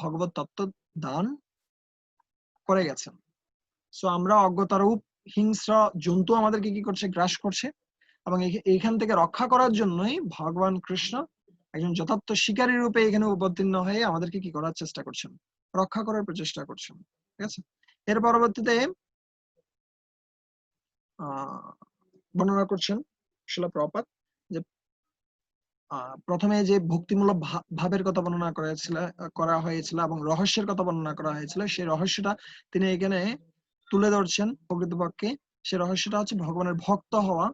ভগবত তত্ত্ব দান করে গেছেন। সো আমরা অজ্ঞতারূপ হিংস্র জন্তু আমাদেরকে কি করছে, গ্রাস করছে, এবং এইখান থেকে রক্ষা করার জন্যই ভগবান কৃষ্ণ একজন যথার্থ শিকারী রূপে এখানে অবতীর্ণ হয়ে আমাদেরকে কি করার চেষ্টা করছেন, রক্ষা করার প্রচেষ্টা করছেন। ঠিক আছে, এর পরবর্তীতে বর্ণনা করছেন শিলা প্রপাত যে প্রথমে যে ভক্তিমূলক ভাবের কথা বর্ণনা করা হয়েছিল এবং রহস্যের কথা বর্ণনা করা হয়েছিল, সেই রহস্যটা তিনি এখানে তুলে ধরছেন। প্রকৃতপক্ষে সেই রহস্যটা হচ্ছে ভগবানের ভক্ত হওয়া।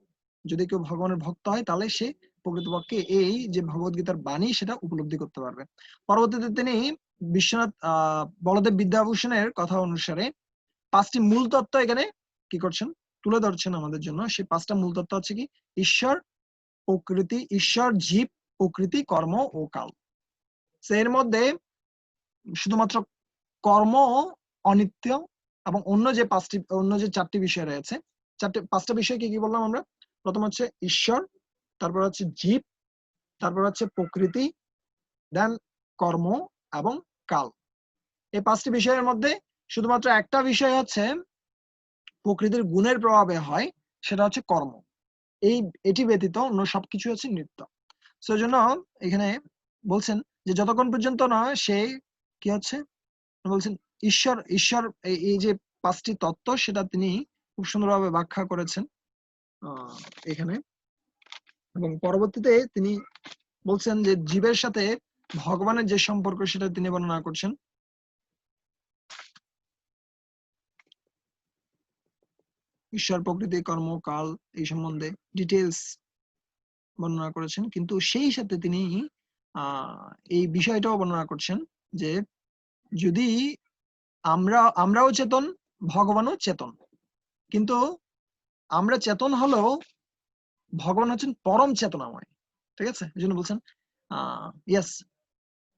যদি কেউ ভগবানের ভক্ত হয় তাহলে সে প্রকৃতপক্ষে এই যে ভগবত গীতার বাণী সেটা উপলব্ধি করতে পারবে। পরবর্তীতে তিনি বিশ্বনাথ বলদেব বিদ্যাভূষণের কথা অনুসারে 5টি মূল তত্ত্ব এখানে কি করছেন, তুলে ধরছেন আমাদের জন্য। সেই 5টা মূল তত্ত্ব হচ্ছে কি, ঈশ্বর, প্রকৃতি, ঈশ্বর, জীব, প্রকৃতি, কর্ম ও কাল। এর মধ্যে শুধুমাত্র কর্ম অনিত্য, এবং অন্য যে 4টি বিষয় রয়েছে, 5টা বিষয় কি বললাম আমরা, প্রথম হচ্ছে ঈশ্বর, তারপর হচ্ছে জীব, তারপর হচ্ছে প্রকৃতি, দেন কর্ম এবং কাল। এই 5টি বিষয়ের মধ্যে শুধুমাত্র একটা বিষয় হচ্ছে প্রকৃতির গুণের প্রভাবে হয়, সেটা হচ্ছে কর্ম। এটি ব্যতীত অন্য সবকিছু হচ্ছে নিত্য। সেজন্য এখানে বলছেন যে যতক্ষণ পর্যন্ত না সে কি হচ্ছে, বলছেন ঈশ্বর এই যে 5টি তত্ত্ব সেটা তিনি খুব সুন্দরভাবে ব্যাখ্যা করেছেন এখানে। এবং পরবর্তীতে তিনি বলছেন যে জীবের সাথে ভগবানের যে সম্পর্ক সেটা তিনি বর্ণনা করছেন। ঈশ্বর, প্রকৃতি, কর্ম, কাল এই সম্বন্ধে ডিটেলস বর্ণনা করেছেন, কিন্তু সেই সাথে তিনি এই বিষয়টাও বর্ণনা করছেন যে যদি আমরাও চেতন, ভগবানও চেতন, কিন্তু আমরা চেতন হলেও ভগবান হচ্ছেন পরম চেতনাময়। ঠিক আছে, এই জন্য বলছেন ইয়েস,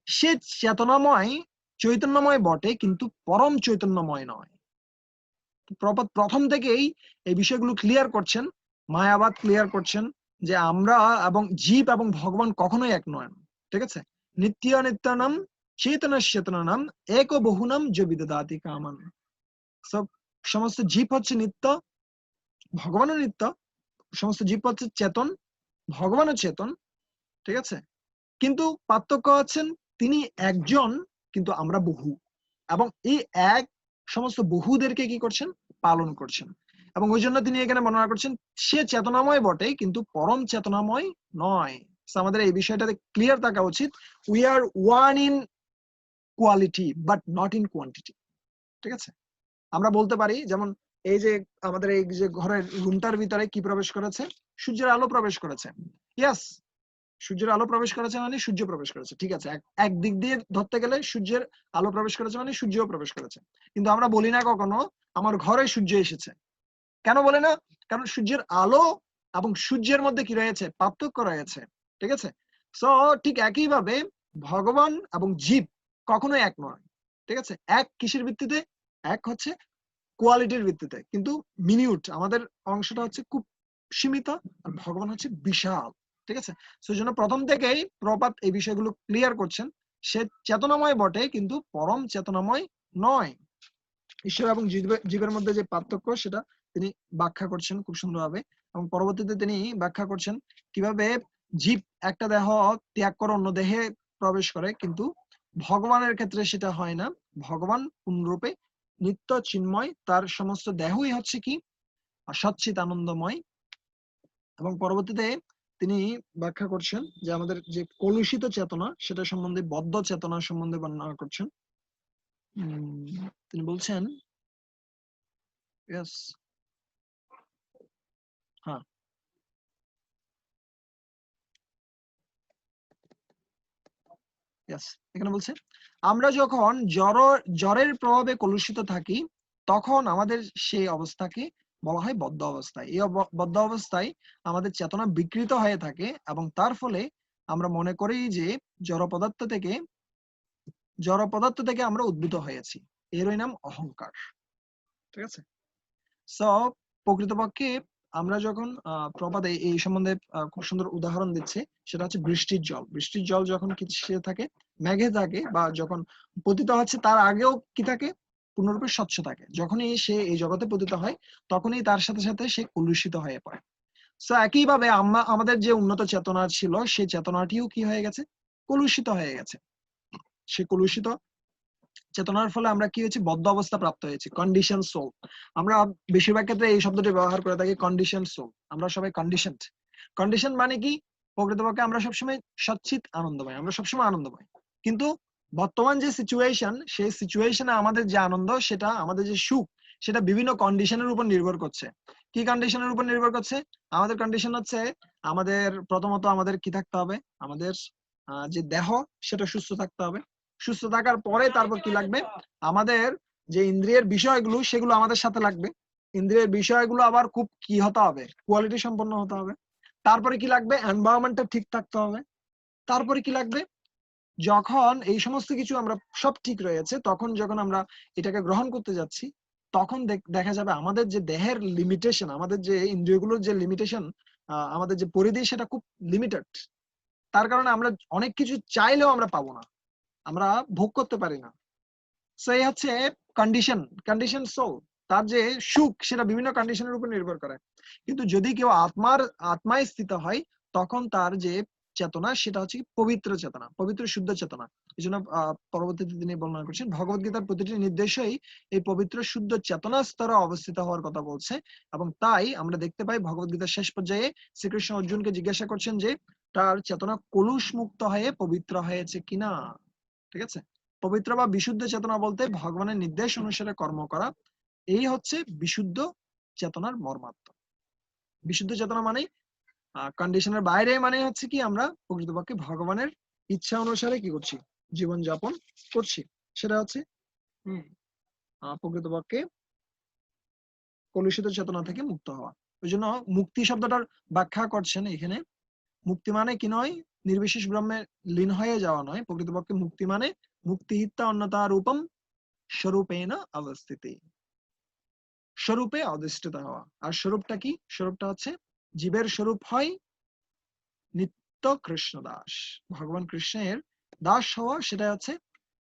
সে চেতনাময় চৈতন্যময় বটে, কিন্তু পরম চৈতন্যময় নয়। প্রথম থেকেই এই বিষয়গুলো ক্লিয়ার করছেন, মায়াবাদ ক্লিয়ার করছেন যে আমরা এবং জীব এবং ভগবান কখনোই এক নয়। ঠিক আছে, নিত্য নিত্যানাম চেতনাম এক বহুনাম যে বিদদাতি কামান। সমস্ত জীব হচ্ছে নিত্য, ভগবানও নিত্য, সমস্ত জীব হচ্ছে চেতন, ভগবানও চেতন। ঠিক আছে, কিন্তু পার্থক্য হচ্ছেন তিনি একজন কিন্তু আমরা বহু, এবং এই এক সমস্ত বহুদেরকে কি করছেন, পালন করছেন। এবং ওই জন্য তিনি এখানে বর্ণনা করছেন সে চেতনাময় বটে কিন্তু পরম চেতনাময় নয়। আমাদের এই বিষয়টাতে ক্লিয়ার থাকা উচিত, we are one in quality but not in quantity. ঠিক আছে, আমরা বলতে পারি যেমন এই যে আমাদের এই যে ঘরের রুমটার ভিতরে কি প্রবেশ করেছে, সূর্যের আলো প্রবেশ করেছে। ইয়েস, সূর্যের আলো প্রবেশ করেছে মানে সূর্য প্রবেশ করেছে। ঠিক আছে, এক দিক দিয়ে ধরতে গেলে সূর্যের আলো প্রবেশ করেছে মানে সূর্যও প্রবেশ করেছে, কিন্তু আমরা বলি না কখনো আমার ঘরে সূর্য এসেছে। কেন বলে না? কারণ সূর্যের আলো এবং সূর্যের মধ্যে কি রয়েছে, পার্থক্য রয়েছে। ঠিক আছে, সো ঠিক একইভাবে ভগবান এবং জীব কখনোই এক নয়। ঠিক আছে, এক কিসের ভিত্তিতে, এক হচ্ছে কোয়ালিটির ভিত্তিতে, কিন্তু মিনিউট আমাদের অংশটা হচ্ছে খুব সীমিত, আর ভগবান হচ্ছে বিশাল। ঠিক আছে, সেই জন্য প্রথম থেকেই প্রপাত এই বিষয়গুলো ক্লিয়ার করছেন, সে চেতনাময় বটে কিন্তু পরম চেতনাময় নয়। ঈশ্বর এবং জীবের মধ্যে যে পার্থক্য সেটা তিনি ব্যাখ্যা করছেন খুব সুন্দরভাবে, এবং পরবর্তীতে তিনি ব্যাখ্যা করছেন কিভাবে জীব একটা দেহ ত্যাগ করে অন্য দেহে প্রবেশ করে, কিন্তু ভগবানের ক্ষেত্রে সেটা হয় না। ভগবান পূর্ণরূপে নিত্য চিন্ময়, তার সমস্ত দেহই হচ্ছে কি সচ্চিত আনন্দময়। এবং পরবর্তীতে তিনি ব্যাখ্যা করছেন যে আমাদের যে কলুষিত চেতনা সেটা সম্বন্ধে বদ্ধ চেতনা সম্বন্ধে বর্ণনা করছেন। তিনি বলছেন yes হ্যাঁ yes এখানে বলছে আমরা যখন জ্বরের প্রভাবে কলুষিত থাকি তখন আমাদের সেই অবস্থাকে বলা হয় বদ্ধ অবস্থায়। এই বদ্ধ অবস্থায় আমাদের চেতনা বিকৃত হয়ে থাকে এবং তার ফলে আমরা মনে করি যে জড় পদার্থ থেকে আমরা উদ্ভূত হয়েছি। এরই নাম অহংকার। ঠিক আছে। সো প্রকৃতপক্ষে আমরা যখন প্রবাদে এই সম্বন্ধে খুব সুন্দর উদাহরণ দিচ্ছে, সেটা হচ্ছে বৃষ্টির জল যখন কিসে থাকে, মেঘে থাকে, বা যখন পতিত হচ্ছে তার আগেও কি থাকে, পূর্ণরূপে স্বচ্ছ থাকে। যখনই সে এই জগতে পতিত হয় তখনই তার সাথে সাথে সে কলুষিত হয়ে পড়ে। সো একইভাবে আমাদের যে উন্নত চেতনা ছিল সেই চেতনাটিও কি হয়ে গেছে, কলুষিত হয়ে গেছে। সে কলুষিত চেতনার ফলে আমরা কি হয়েছি, বদ্ধ অবস্থা প্রাপ্ত হয়েছি, কন্ডিশন সোল। আমরা বেশিরভাগ ক্ষেত্রে এই শব্দটি ব্যবহার করে থাকি, কন্ডিশন সোল। আমরা সবাই কন্ডিশনড। কন্ডিশন মানে কি, প্রকৃতপক্ষে আমরা সবসময় সচ্চিত আনন্দময়, আমরা সবসময় আনন্দময়। কিন্তু বর্তমান যে সিচুয়েশন, সেই সিচুয়েশনে আমাদের যে আনন্দ, সেটা আমাদের যে সুখ, সেটা বিভিন্ন কন্ডিশনের উপর নির্ভর করছে। কি কন্ডিশনের উপর নির্ভর করছে? আমাদের কন্ডিশন হচ্ছে আমাদের প্রথমত আমাদের কি থাকতে হবে, আমাদের যে দেহ সেটা সুস্থ থাকতে হবে। সুস্থ থাকার পরে তারপর কি লাগবে, আমাদের যে ইন্দ্রিয়ের বিষয়গুলো সেগুলো আমাদের সাথে লাগবে। ইন্দ্রিয়ের বিষয়গুলো আবার খুব কি হতে হবে, কোয়ালিটি সম্পন্ন হতে হবে। তারপরে কি লাগবে, এনভায়রনমেন্টটা ঠিক থাকতে হবে। তারপরে কি লাগবে, যখন এই সমস্ত কিছু আমরা সব ঠিক রয়েছে, তখন যখন আমরা এটাকে গ্রহণ করতে যাচ্ছি, তখন দেখা যাবে আমাদের যে দেহের লিমিটেশন, আমাদের যে ইন্দ্রিয়গুলোর যে লিমিটেশন, আমাদের যে পরিধি, সেটা খুব লিমিটেড। তার কারণে আমরা অনেক কিছু চাইলেও আমরা পাবো না, আমরা ভোগ করতে পারি না। সেই হচ্ছে কন্ডিশন সোল। তার যে সুখ সেটা বিভিন্ন কন্ডিশনের উপর নির্ভর করে। কিন্তু যদি কেউ আত্মায় স্থিত হয়, তখন তার যে চেতনা সেটা হচ্ছে পবিত্র চেতনা, পবিত্র শুদ্ধ চেতনা। এই জন্য পরবর্তীতে তিনি বর্ণনা করছেন, ভগবত গীতার প্রতিটি নির্দেশই এই পবিত্র শুদ্ধ চেতনা স্তরে অবস্থিত হওয়ার কথা বলছে। এবং তাই আমরা দেখতে পাই ভগবত গীতার শেষ পর্যায়ে শ্রীকৃষ্ণ অর্জুনকে জিজ্ঞাসা করছেন যে তার চেতনা কলুষ মুক্ত হয়ে পবিত্র হয়েছে কিনা। ঠিক আছে। পবিত্র বা বিশুদ্ধ চেতনা বলতে ভগবানের নির্দেশ অনুসারে কর্ম করা, এই হচ্ছে বিশুদ্ধ চেতনার মর্মার্থ। বিশুদ্ধ চেতনা মানে কন্ডিশনের বাইরে, মানে হচ্ছে কি আমরা প্রকৃতপক্ষে ভগবানের ইচ্ছা অনুসারে কি করছি, জীবন যাপন করছি। সেটা হচ্ছে প্রকৃতপক্ষে কলুষিত চেতনা থেকে মুক্ত হওয়া। ওই জন্য মুক্তি শব্দটার ব্যাখ্যা করছেন এখানে, মুক্তি মানে কি নয়, নির্বিশেষ ব্রহ্মে লীন হয়ে যাওয়া নয়। প্রকৃতপক্ষে মুক্তি মানে মুক্তিহিতা অন্যতা রূপম স্বরূপেণ অবস্থিতি, স্বরূপে অধিষ্ঠিত হওয়া। আর স্বরূপটা কি? স্বরূপটা হচ্ছে জীবের স্বরূপ হয় নিত্য কৃষ্ণ দাস, ভগবান কৃষ্ণের দাস হওয়া, সেটা হচ্ছে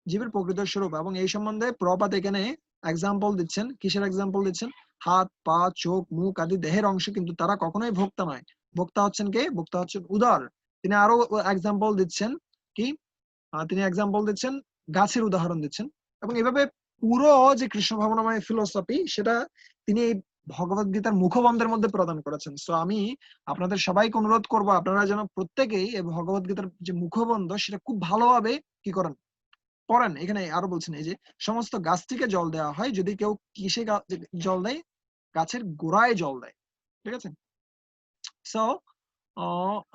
জীবের প্রকৃত স্বরূপ। এবং এই সম্বন্ধে প্রপাত এখানে এক্সাম্পল দিচ্ছেন। কিসের এক্সাম্পল দিচ্ছেন? হাত, পা, চোখ, মুখ আদি দেহের অংশ, কিন্তু তারা কখনোই ভোক্তা নয়। ভোক্তা হচ্ছেন কে? ভোক্তা হচ্ছেন উদর। তিনি আরো এক্সাম্পল দিচ্ছেন কি, তিনি এক্সাম্পল দিচ্ছেন, গাছের উদাহরণ দিচ্ছেন। এবং এভাবে পুরো যে কৃষ্ণ ভাবনাময় ফিলোসফি, সেটা তিনি এই ভগবত গীতার মুখবন্ধের মধ্যে প্রদান করেছেন। সো আমি আপনাদের সবাইকে অনুরোধ করবো, আপনারা যেন প্রত্যেকেই এই ভগবত গীতার যে মুখবন্ধ সেটা খুব ভালোভাবে কি করেন, পড়েন। এখানে আরো বলছেন, এই যে সমস্ত গাছটিকে জল দেওয়া হয়, যদি কেউ কিসে জল দেয়, গাছের গোড়ায় জল দেয়। ঠিক আছে। সো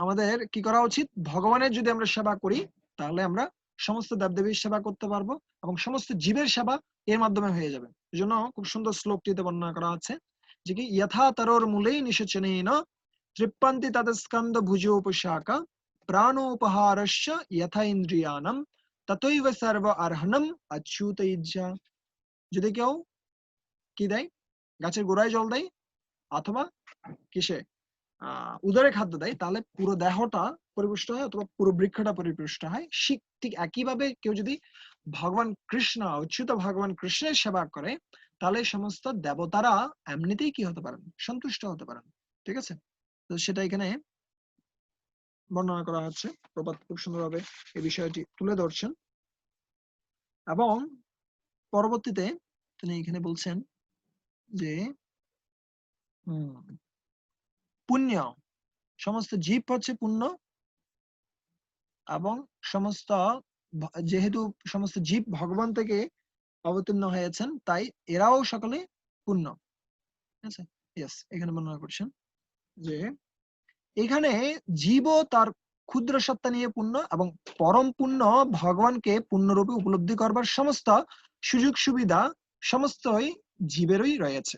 আমাদের কি করা উচিত, ভগবানের যদি আমরা সেবা করি, তাহলে আমরা সমস্ত দেবদেবীর সেবা করতে পারবো এবং সমস্ত জীবের সেবা এর মাধ্যমে হয়ে যাবে। এই জন্য খুব সুন্দর শ্লোকটিতে বর্ণনা করা আছে যে কি, যথা তরোর মূলেই নিষেচনেন তৃপ্পান্তি তদ স্কন্দ ভুজোপশাখা প্রাণোপহারস্য যথা ইন্দ্রিয়াণম ততৈব সর্ব অর্হণম অচ্যুত ইজ্জা। যদি কেউ কি দেয়, গাছের গোড়ায় জল দেয় অথবা কিসে উদরে খাদ্য দেয়, তাহলে পুরো দেহটা পরিপুষ্ট হয় অথবা পুরো বৃক্ষটা পরিপুষ্ট হয়। ঠিক একইভাবে কেউ যদি ভগবান কৃষ্ণ, অচ্যুত ভগবান কৃষ্ণের সেবা করে, তাহলে সমস্ত দেবতারা এমনিতেই কি হতে পারেন, সন্তুষ্ট হতে পারেন। ঠিক আছে। তো সেটা এখানে বর্ণনা করা হচ্ছে। প্রপাত খুব সুন্দরভাবে এই বিষয়টি তুলে ধরছেন। এবং পরবর্তীতে তিনি এখানে বলছেন যে পুণ্য সমস্ত জীব হচ্ছে পূর্ণ, এবং সমস্ত যেহেতু সমস্ত জীব ভগবান থেকে অবতীর্ণ হয়েছেন, তাই এরাও সকলে পূর্ণ। ঠিক আছে, ইয়েস, এখানে বর্ণনা করছেন যে এখানে জীবও তার ক্ষুদ্র সত্তা নিয়ে পূর্ণ, এবং পরম পূর্ণ ভগবানকে পূর্ণরূপে উপলব্ধি করবার সমস্ত সুযোগ সুবিধা সমস্তই জীবেরই রয়েছে।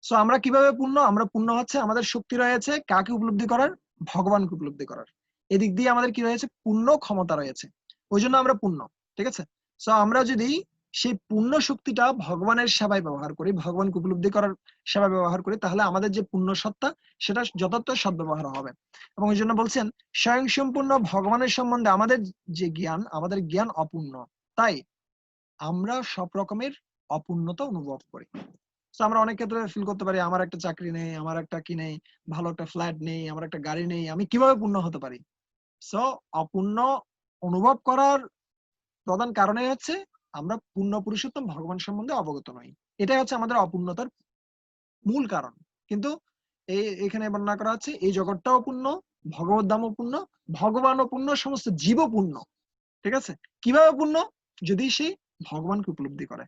সো আমরা কিভাবে পূর্ণ? আমরা পূর্ণ হচ্ছে আমাদের শক্তি রয়েছে কাকে উপলব্ধি করার? ভগবানকে উপলব্ধি করার। এদিক দিয়ে আমাদের কি রয়েছে? পূর্ণ ক্ষমতা রয়েছে, ওই জন্য আমরা পূর্ণ। ঠিক আছে, সো আমরা যদি সেই পূর্ণ শক্তিটা ভগবানের সেবায় ব্যবহার করি, ভগবানকে উপলব্ধি করার সেবায় ব্যবহার করি, তাহলে আমাদের যে পূর্ণ সত্তা সেটা যথার্থ সদ্ব্যবহার হবে। এবং ওই জন্য বলছেন স্বয়ং সম্পূর্ণ ভগবানের সম্বন্ধে আমাদের যে জ্ঞান, আমাদের জ্ঞান অপূর্ণ, তাই আমরা সব রকমের অপূর্ণতা অনুভব করি। তো আমরা অনেক ক্ষেত্রে ফিল করতে পারি আমার একটা চাকরি নেই, আমার একটা কি নেই, ভালো একটা ফ্ল্যাট নেই, আমার একটা গাড়ি নেই, আমি কিভাবে পূর্ণ হতে পারি? সো অপূর্ণ অনুভব করার প্রধান কারণই হচ্ছে আমরা পূর্ণ পুরুষোত্তম ভগবান সম্বন্ধে অবগত নই। এটাই হচ্ছে আমাদের অপূর্ণতার মূল কারণ। কিন্তু এখানে বর্ণনা করা হচ্ছে এই জগৎটাও পূর্ণ, ভগবত ধামও পূর্ণ, ভগবানও পূর্ণ, সমস্ত জীবও পূর্ণ। ঠিক আছে, কিভাবে পূর্ণ? যদি সে ভগবানকে উপলব্ধি করে,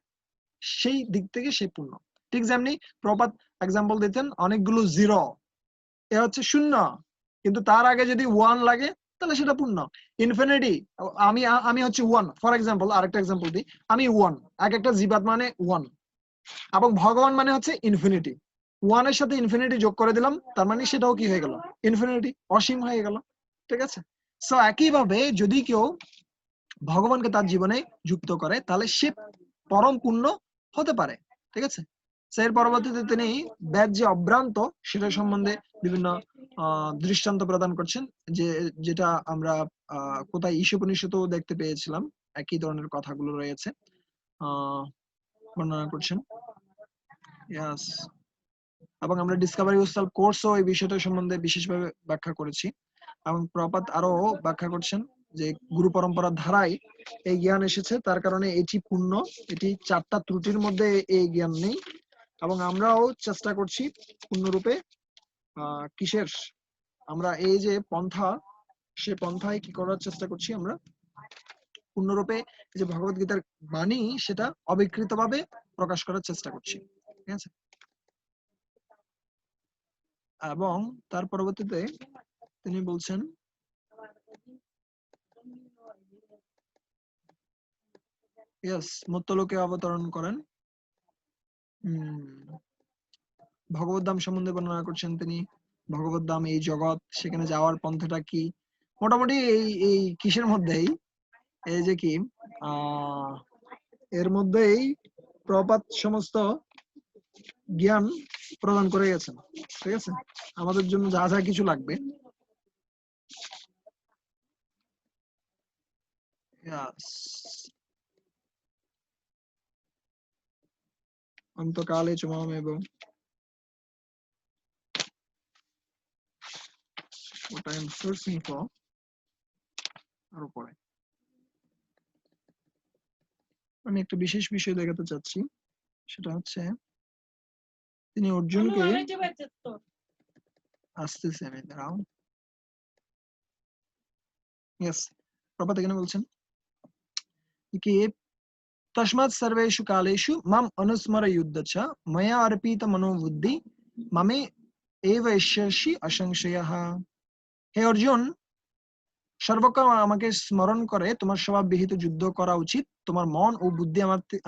সেই দিক থেকে সে পূর্ণ। ঠিক যেমনি প্রপাত এক্সাম্পল দিতেন, অনেকগুলো জিরো, এ হচ্ছে শূন্য, কিন্তু তার আগে যদি ওয়ান লাগে তাহলে সেটা পূর্ণ। ইনফিনিটি, আমি আমি হচ্ছে ওয়ান, ফর এক্সাম্পল আরেকটা এক্সাম্পল দিই, আমি ওয়ান, এক একটা জীবাত মানে ওয়ান, এবং ভগবান মানে হচ্ছে ইনফিনিটি। ওয়ানের সাথে ইনফিনিটি যোগ করে দিলাম, তার মানে সেটাও কি হয়ে গেল? ইনফিনিটি, অসীম হয়ে গেল। ঠিক আছে, সো একইভাবে যদি কেউ ভগবানকে তার জীবনে যুক্ত করে, তাহলে সে পরম পূর্ণ হতে পারে। ঠিক আছে, এর পরবর্তীতে তিনি বেদ যে অভ্রান্ত সেটা সম্বন্ধে বিভিন্ন দৃষ্টান্ত প্রদান করছেন, যে যেটা আমরা কোথায় ঈশোপনিষদেও দেখতে পেয়েছিলাম, একই ধরনের কথাগুলো রয়েছে, বর্ণনা করছেন। ইয়াস, এবং আমরা ডিসকভারি উৎসব কোর্সও এই বিষয়টা সম্বন্ধে বিশেষভাবে ব্যাখ্যা করেছি, এবং প্রপাত আরো ব্যাখ্যা করছেন যে গুরু পরম্পরার ধারায় এই জ্ঞান এসেছে, তার কারণে এটি পূর্ণ, এটি চারটা ত্রুটির মধ্যে এই জ্ঞান নেই। এবং আমরাও চেষ্টা করছি পূর্ণরূপে কিসের, আমরা এই যে পন্থা, সে পন্থায় কি করার চেষ্টা করছি, আমরা পূর্ণরূপে যে ভগবত গীতার বাণী সেটা অবিকৃতভাবে প্রকাশ করার চেষ্টা করছি। ঠিক আছে, এবং তার পরবর্তীতে তিনি বলছেন মত্তলোকে অবতরণ করেন, ভগবত ধাম সম্বন্ধে বর্ণনা করছেন তিনি। ভগবত ধাম এই জগৎ, সেখানে যাওয়ার পন্থাটা কি, মোটামুটি এই এই কিসের মধ্যেই, এই যে কি এর মধ্যেই প্রপাত সমস্ত জ্ঞান প্রদান করে গেছেন। ঠিক আছে, আমাদের জন্য যা যা কিছু লাগবে। অন্তকালে চ মামেব, what I am searching for, আর উপরে আমি একটা বিশেষ বিষয় দেখাতে চাচ্ছি, সেটা হচ্ছে তিনি অর্জুনকে, আসতেছে আমি, দাঁড়াও, ইয়েস, প্রপাত এখানে বলছেন কি তস্মাৎ সর্বেষু কালেষু মাম অনুস্মর যুদ্ধ চ ময়া অর্পিত মনোবুদ্ধি মামে এব এষ্যসি অসংশয়ঃ। হে অর্জুন, সর্বকাল আমাকে স্মরণ করে তোমার স্বভাব বিহিত যুদ্ধ করা উচিত, তোমার মন ও বুদ্ধি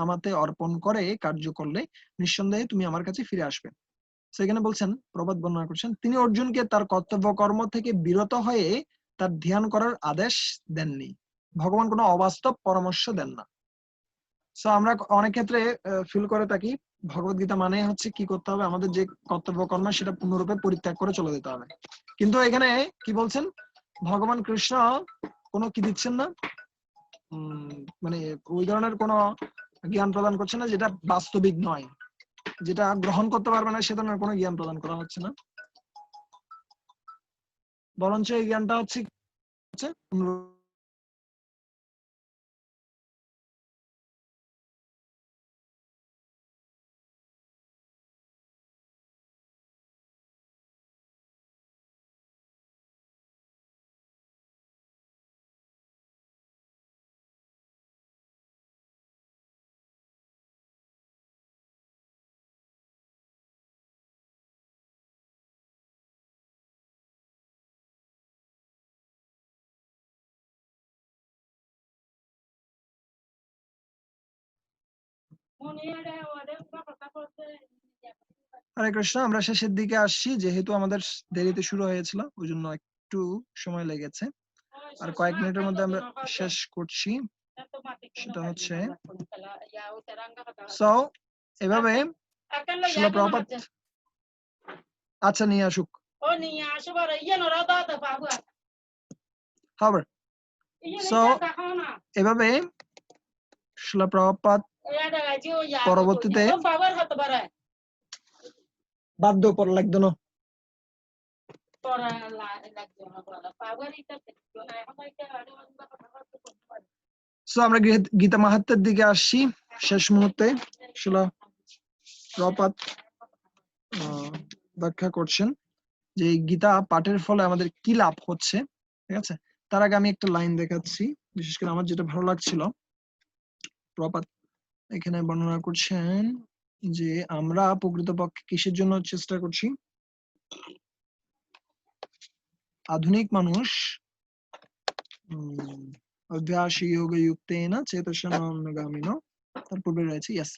আমাতে অর্পণ করে কার্য করলে নিঃসন্দেহে তুমি আমার কাছে ফিরে আসবে। সেখানে বলছেন, প্রবাদ বর্ণনা করছেন, তিনি অর্জুনকে তার কর্তব্য কর্ম থেকে বিরত হয়ে তার ধ্যান করার আদেশ দেননি। ভগবান কোনো অবাস্তব পরামর্শ দেন না। সো আমরা অনেক ক্ষেত্রে ফিল করে থাকি ভগবত গীতা মানে হচ্ছে কি করতে হবে, আমাদের যে কর্তব্য কর্ম সেটা পূর্ণরূপে পরিত্যাগ করে চলে যেতে হবে। কিন্তু এখানে কি বলছেন, ভগবান কৃষ্ণ কোনো কি দিচ্ছেন না, মানে ওই ধরনের কোনো জ্ঞান প্রদান করছে না যেটা বাস্তবিক নয়, যেটা গ্রহণ করতে পারবে না সে ধরনের কোনো জ্ঞান প্রদান করা হচ্ছে না, বরঞ্চ এই জ্ঞানটা হচ্ছে হরে কৃষ্ণ, আমরা শেষের দিকে আসছি, যেহেতু আমাদের দেরিতে শুরু হয়েছিল ওই জন্য একটু সময় লেগেছে। আর কয়েক মিনিটের মধ্যে আমরা শেষ করছি। সেটা হচ্ছে সো এভাবে শিলা প্রপাত আচ্ছা নিয়ে আসুক হবে। সো এভাবে শিলা প্রপাত পরবর্তীতে বাধ্য পড়া লাগতো না। সো আমরা গীতা মাহাত্ম্যের দিকে আসছি শেষ মুহূর্তে। শিলা প্রপাত ব্যাখ্যা করছেন যে গীতা পাঠের ফলে আমাদের কি লাভ হচ্ছে। ঠিক আছে, তার আগে আমি একটা লাইন দেখাচ্ছি, বিশেষ করে আমার যেটা ভালো লাগছিল। প্রপাত এখানে বর্ণনা করছেন যে আমরা প্রকৃতপক্ষে কিসের জন্য চেষ্টা করছি। আধুনিক মানুষ অভ্যাসী যোগ যুক্তেন চেতসানগামিনো, তার পূর্বে রয়েছে ইয়েস।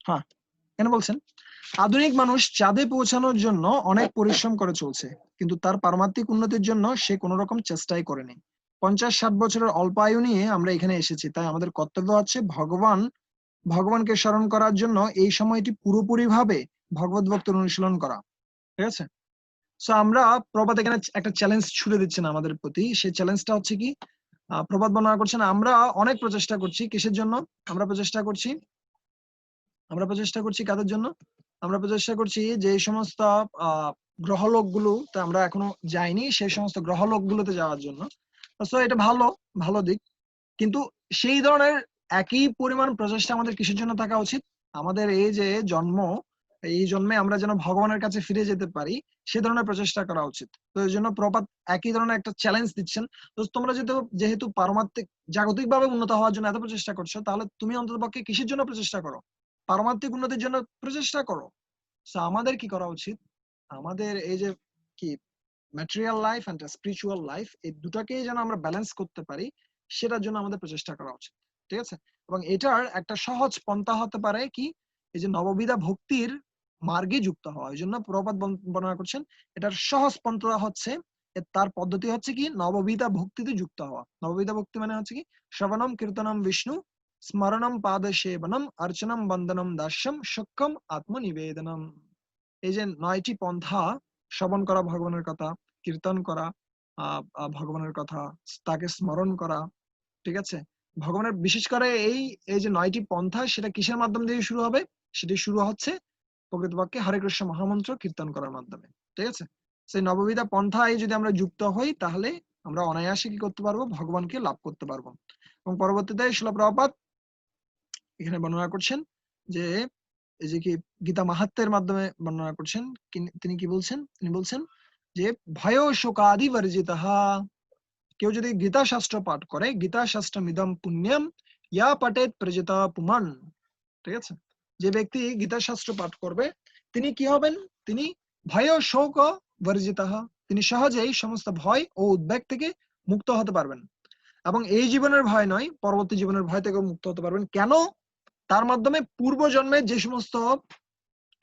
হ্যাঁ, কেন বলছেন আধুনিক মানুষ চাঁদে পৌঁছানোর জন্য অনেক পরিশ্রম করে চলছে, কিন্তু তার পারমাত্মিক উন্নতির জন্য সে কোনো রকম চেষ্টাই করেনি। 50-60 বছরের অল্প আয়ু নিয়ে আমরা এখানে এসেছি, তাই আমাদের কর্তব্য হচ্ছে ভগবানকে স্মরণ করার জন্য এই সময়টি পুরোপুরি ভাবে ভগবত ভক্তির অনুশীলন করা। ঠিক আছে, সো আমরা প্রভাত এখানে একটা চ্যালেঞ্জ ছুড়ে দিচ্ছেন আমাদের প্রতি। সেই চ্যালেঞ্জটা হচ্ছে কি, প্রভাত বর্ণনা করছেন আমরা অনেক প্রচেষ্টা করছি। কিসের জন্য আমরা প্রচেষ্টা করছি? আমরা প্রচেষ্টা করছি কাদের জন্য? আমরা প্রচেষ্টা করছি যে সমস্ত গ্রহলোকগুলোতে আমরা এখনো যাইনি, সেই সমস্ত গ্রহলোকগুলোতে যাওয়ার জন্য। সো এটা ভালো দিক, কিন্তু সেই ধরনের একই পরিমাণ প্রচেষ্টা আমাদের কিসের জন্য থাকা উচিত? আমাদের এই যে জন্ম, এই জন্মে আমরা যেন ভগবানের কাছে ফিরে যেতে পারি, সে ধরনের প্রচেষ্টা করা উচিত। তো এই জন্য প্রপাত একই ধরনের একটা চ্যালেঞ্জ দিচ্ছেন। তো তোমরা যেহেতু পারমাত্মিক জাগতিক ভাবে উন্নত হওয়ার জন্য এত প্রচেষ্টা করছো, তাহলে তুমি অন্ততপক্ষে কিসের জন্য প্রচেষ্টা করো? পারমাত্মিক উন্নতির জন্য প্রচেষ্টা করো। সো আমাদের কি করা উচিত? আমাদের এই যে কি material life and spiritual life, এই দুটাকেই যেন আমরা ব্যালেন্স করতে পারি, সেটার জন্য আমাদের প্রচেষ্টা করা উচিত। ঠিক আছে, এবং এটার একটা সহজ পন্থা হতে পারে কি, এই যে নববিধা ভক্তির মার্গে যুক্ত হওয়া। এই জন্য প্রপাত বর্ণনা করছেন এটার সহজ পন্থা হচ্ছে, তার পদ্ধতি হচ্ছে কি নববিধা ভক্তিতে যুক্ত হওয়া। নববিধা ভক্তি মানে হচ্ছে কি শ্রবণম কীর্তনম বিষ্ণু স্মরণম পাদসেবনম অর্চনম বন্দনম দাস্যম সক্ষম আত্মনিবেদনম। এই যে 9টি পন্থা, শ্রবণ করা ভগবানের কথা, কীর্তন করা ভগবানের কথা, তাকে স্মরণ করা। ঠিক আছে, ভগবানের বিশেষ করে এই যে 9টি পন্থা, সেটা কিসের মাধ্যম দিয়ে শুরু হবে? সেটি শুরু হচ্ছে প্রকৃতপক্ষে হরে কৃষ্ণ মহামন্ত্র কীর্তন করার মাধ্যমে। ঠিক আছে, সেই নববিধা পন্থায় যদি আমরা যুক্ত হই, তাহলে আমরা অনায়াসে কি করতে পারবো? ভগবানকে লাভ করতে পারবো। এবং পরবর্তীতে শিল প্রভুপাদ এখানে বর্ণনা করছেন যে এই যে কি গীতা মাহাত্ম্যের মাধ্যমে বর্ণনা করছেন, তিনি কি বলছেন? তিনি বলছেন যে ভয় শোকাদি বর্জিতঃ, কেউ যদি গীতা শাস্ত্র পাঠ করে, গীতা শাস্ত্রমিদম পুণ্যম ইয়া পঠেত প্রজেতা পুমান। ঠিক আছে, যে ব্যক্তি গীতা শাস্ত্র পাঠ করবে, তিনি কি হবেন? তিনি ভয় শোক বর্জিতঃ, তিনি সহজেই সমস্ত ভয় ও উদ্বেগ থেকে মুক্ত হতে পারবেন। এবং এই জীবনের ভয় নয়, পরবর্তী জীবনের ভয় থেকেও মুক্ত হতে পারবেন। কেন? তার মাধ্যমে পূর্ব জন্মে যে সমস্ত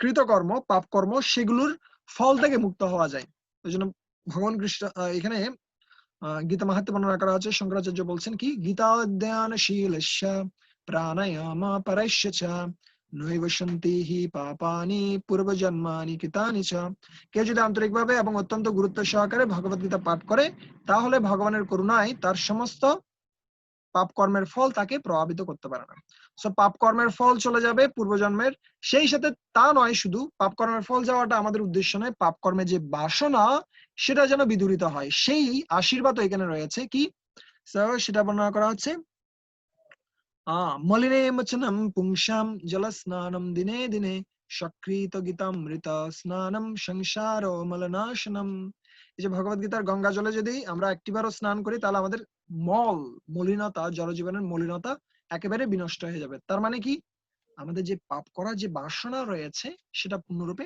কৃতকর্ম পাপ কর্ম, সেগুলোর ফল থেকে মুক্ত হওয়া যায়। ওই জন্য ভগবান কৃষ্ণ এখানে গীতা মাহাত্ম্যে বর্ণনা করা আছে, শঙ্করাচার্য বলছেন কি গীতা অধ্যয়নশীলস্য প্রাণায়াম পরস্য চ নৈব সন্তি হি পাপানি পূর্বজন্মানি কৃতানি চ। কেউ যদি আন্তরিকভাবে এবং অত্যন্ত গুরুত্ব সহকারে ভগবত গীতা পাঠ করে, তাহলে ভগবানের করুণায় তার সমস্ত পাপ কর্মের ফল তাকে প্রভাবিত করতে পারে না। সো পাপ কর্মের ফল চলে যাবে পূর্বজন্মের। সেই সাথে তা নয়, শুধু পাপ কর্মের ফল যাওয়াটা আমাদের উদ্দেশ্য নয়, পাপ কর্মের যে বাসনা সেটা যেন বিদূরিত হয়, সেই আশীর্বাদ এখানে রয়েছে। কি সেটা বর্ণনা করা হচ্ছে, মলিনে মোচনম পুংসাম জল স্নানম দিনে দিনে সক্রিত গীতামৃত স্নানম সংসার মলনাশনম। এই যে ভগবত গীতার গঙ্গা জলে যদি আমরা একটিবারও স্নান করি, তাহলে আমাদের মলিনতা, জলজীবনের মলিনতা একেবারে বিনষ্ট হয়ে যাবে। তার মানে কি, আমাদের যে পাপ করার যে বাসনা রয়েছে, সেটা পূর্ণরূপে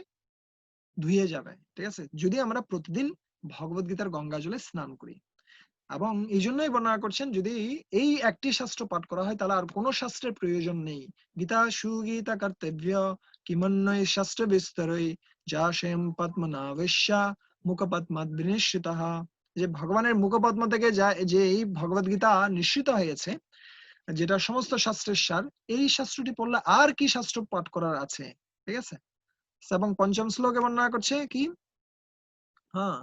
ধুয়ে যাবে। ঠিক আছে, যদি আমরা প্রতিদিন ভগবত গীতার গঙ্গা জলে স্নান করি। এবং এই জন্যই বর্ণনা করছেন যদি এই একটি শাস্ত্র পাঠ করা হয় তাহলে আর কোনো শাস্ত্রের প্রয়োজন নেই। গীতা সুগীতা কর্তব্য কিমন্বয় শাস্ত্র বিস্তরই যা স্বয়ং পদ্মনাভস্যা মুখপদ্মাদ বিনিশ্চিতঃ। যে ভগবানের মুখপদ্ম থেকে যা যে এই ভগবদ গীতা নিশ্চিত হয়েছে, যেটা সমস্ত শাস্ত্রের সার, এই শাস্ত্রটি পড়লে আর কি শাস্ত্র পাঠ করার আছে? ঠিক আছে। এবং পঞ্চম শ্লোকে বর্ণনা করছে কি, হ্যাঁ,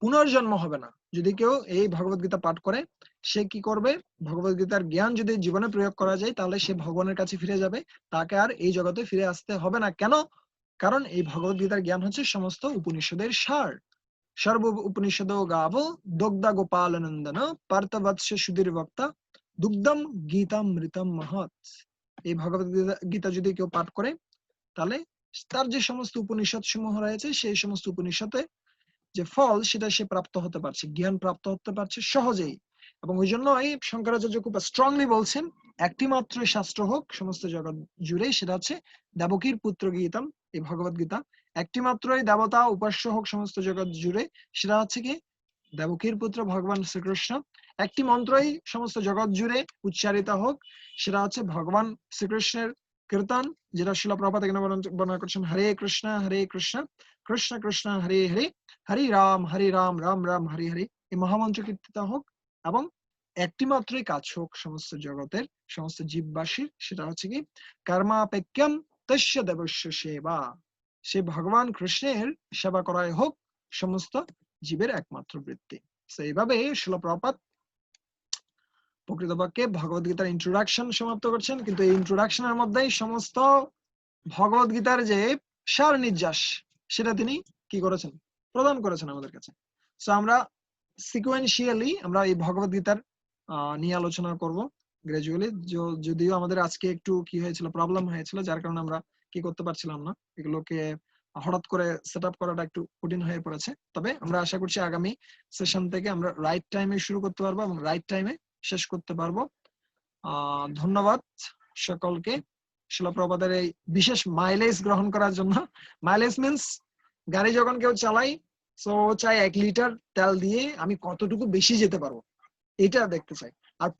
পুনর্জন্ম হবে না। যদি কেউ এই ভগবদ গীতা পাঠ করে, সে কি করবে? ভগবদ গীতার জ্ঞান যদি জীবনে প্রয়োগ করা যায় তাহলে সে ভগবানের কাছে ফিরে যাবে, তাকে আর এই জগতে ফিরে আসতে হবে না। কেন? কারণ এই ভগবদ গীতার জ্ঞান হচ্ছে সমস্ত উপনিষদের সার। সর্ব উপনিষদ গাব দগ্ধা গোপালনন্দন পার্থবৎস সুধীর বক্তা দুগ্ধম গীতামৃতম মহৎ। এই ভগবদ গীতা যদি কেউ পাঠ করে তাহলে তার যে সমস্ত উপনিষদ সমূহ রয়েছে সেই সমস্ত উপনিষদে যে ফল সেটা সে প্রাপ্ত হতে পারছে, জ্ঞান প্রাপ্ত হতে পারছে সহজেই। এবং ওই জন্য এই শঙ্করাচার্য খুব স্ট্রংলি বলছেন একটি মাত্র শাস্ত্র হোক সমস্ত জগৎ জুড়ে, সেটা হচ্ছে দেবকীর পুত্র গীতম, এই ভগবদ গীতা। একটি মাত্রই দেবতা উপাস্য হোক সমস্ত জগৎ জুড়ে, সেটা হচ্ছে কি দেবকীর পুত্র ভগবান শ্রীকৃষ্ণ। একটি মন্ত্রই সমস্ত জগৎ জুড়ে উচ্চারিত হোক, সেটা হচ্ছে ভগবান শ্রীকৃষ্ণের কীর্তন, যেটা শিলা প্রভুপাদ এখানে বর্ণনা করছেন, হরে কৃষ্ণ কৃষ্ণ কৃষ্ণ হরে হরে হরে রাম রাম রাম হরে হরে। এই মহামন্ত্র কীর্তিত হোক এবং একটি মাত্রই কাজ হোক সমস্ত জগতের সমস্ত জীববাসীর, সেটা হচ্ছে কি কর্মাপেক্ষম তস্য দেবস্য সেবা। সে ভগবান কৃষ্ণের সেবা করাই হোক সমস্ত জীবের একমাত্র বৃত্তি। এইভাবে শিলা প্রভুপাদ প্রকৃতপক্ষে ভগবদ গীতার ইন্ট্রোডাকশন সমাপ্ত করছেন, কিন্তু এই ইন্ট্রোডাকশনের মধ্যেই সমস্ত ভগবদ গীতার যে সার নির্যাস সেটা তিনি কি করেছেন? প্রদান করেছেন আমাদের কাছে। সো আমরা সিকোয়েন্সিয়ালি আমরা এই ভগবদ গীতার নিয়ে আলোচনা করব গ্রাজুয়ালি। যদিও আমাদের আজকে একটু কি হয়েছিল, প্রবলেম হয়েছিল, যার কারণে আমরা কি করতে পারছিলাম না, এগুলোকে হঠাৎ করে সেট আপ করাটা একটু কঠিন হয়ে পড়েছে। তবে আমরা আশা করছি আগামী সেশন থেকে আমরা রাইট টাইমে শুরু করতে পারবো এবং রাইট টাইমে শেষ করতে পারবো। ধন্যবাদ সকলকে শিলা প্রভুপাদের এই বিশেষ মাইলেজ গ্রহণ করার জন্য। মাইলেজ মিন্স গাড়ি যখন কেউ চালাই, সো চাই 1 লিটার তেল দিয়ে আমি কতটুকু বেশি যেতে পারবো, এটা দেখতে চাই। আর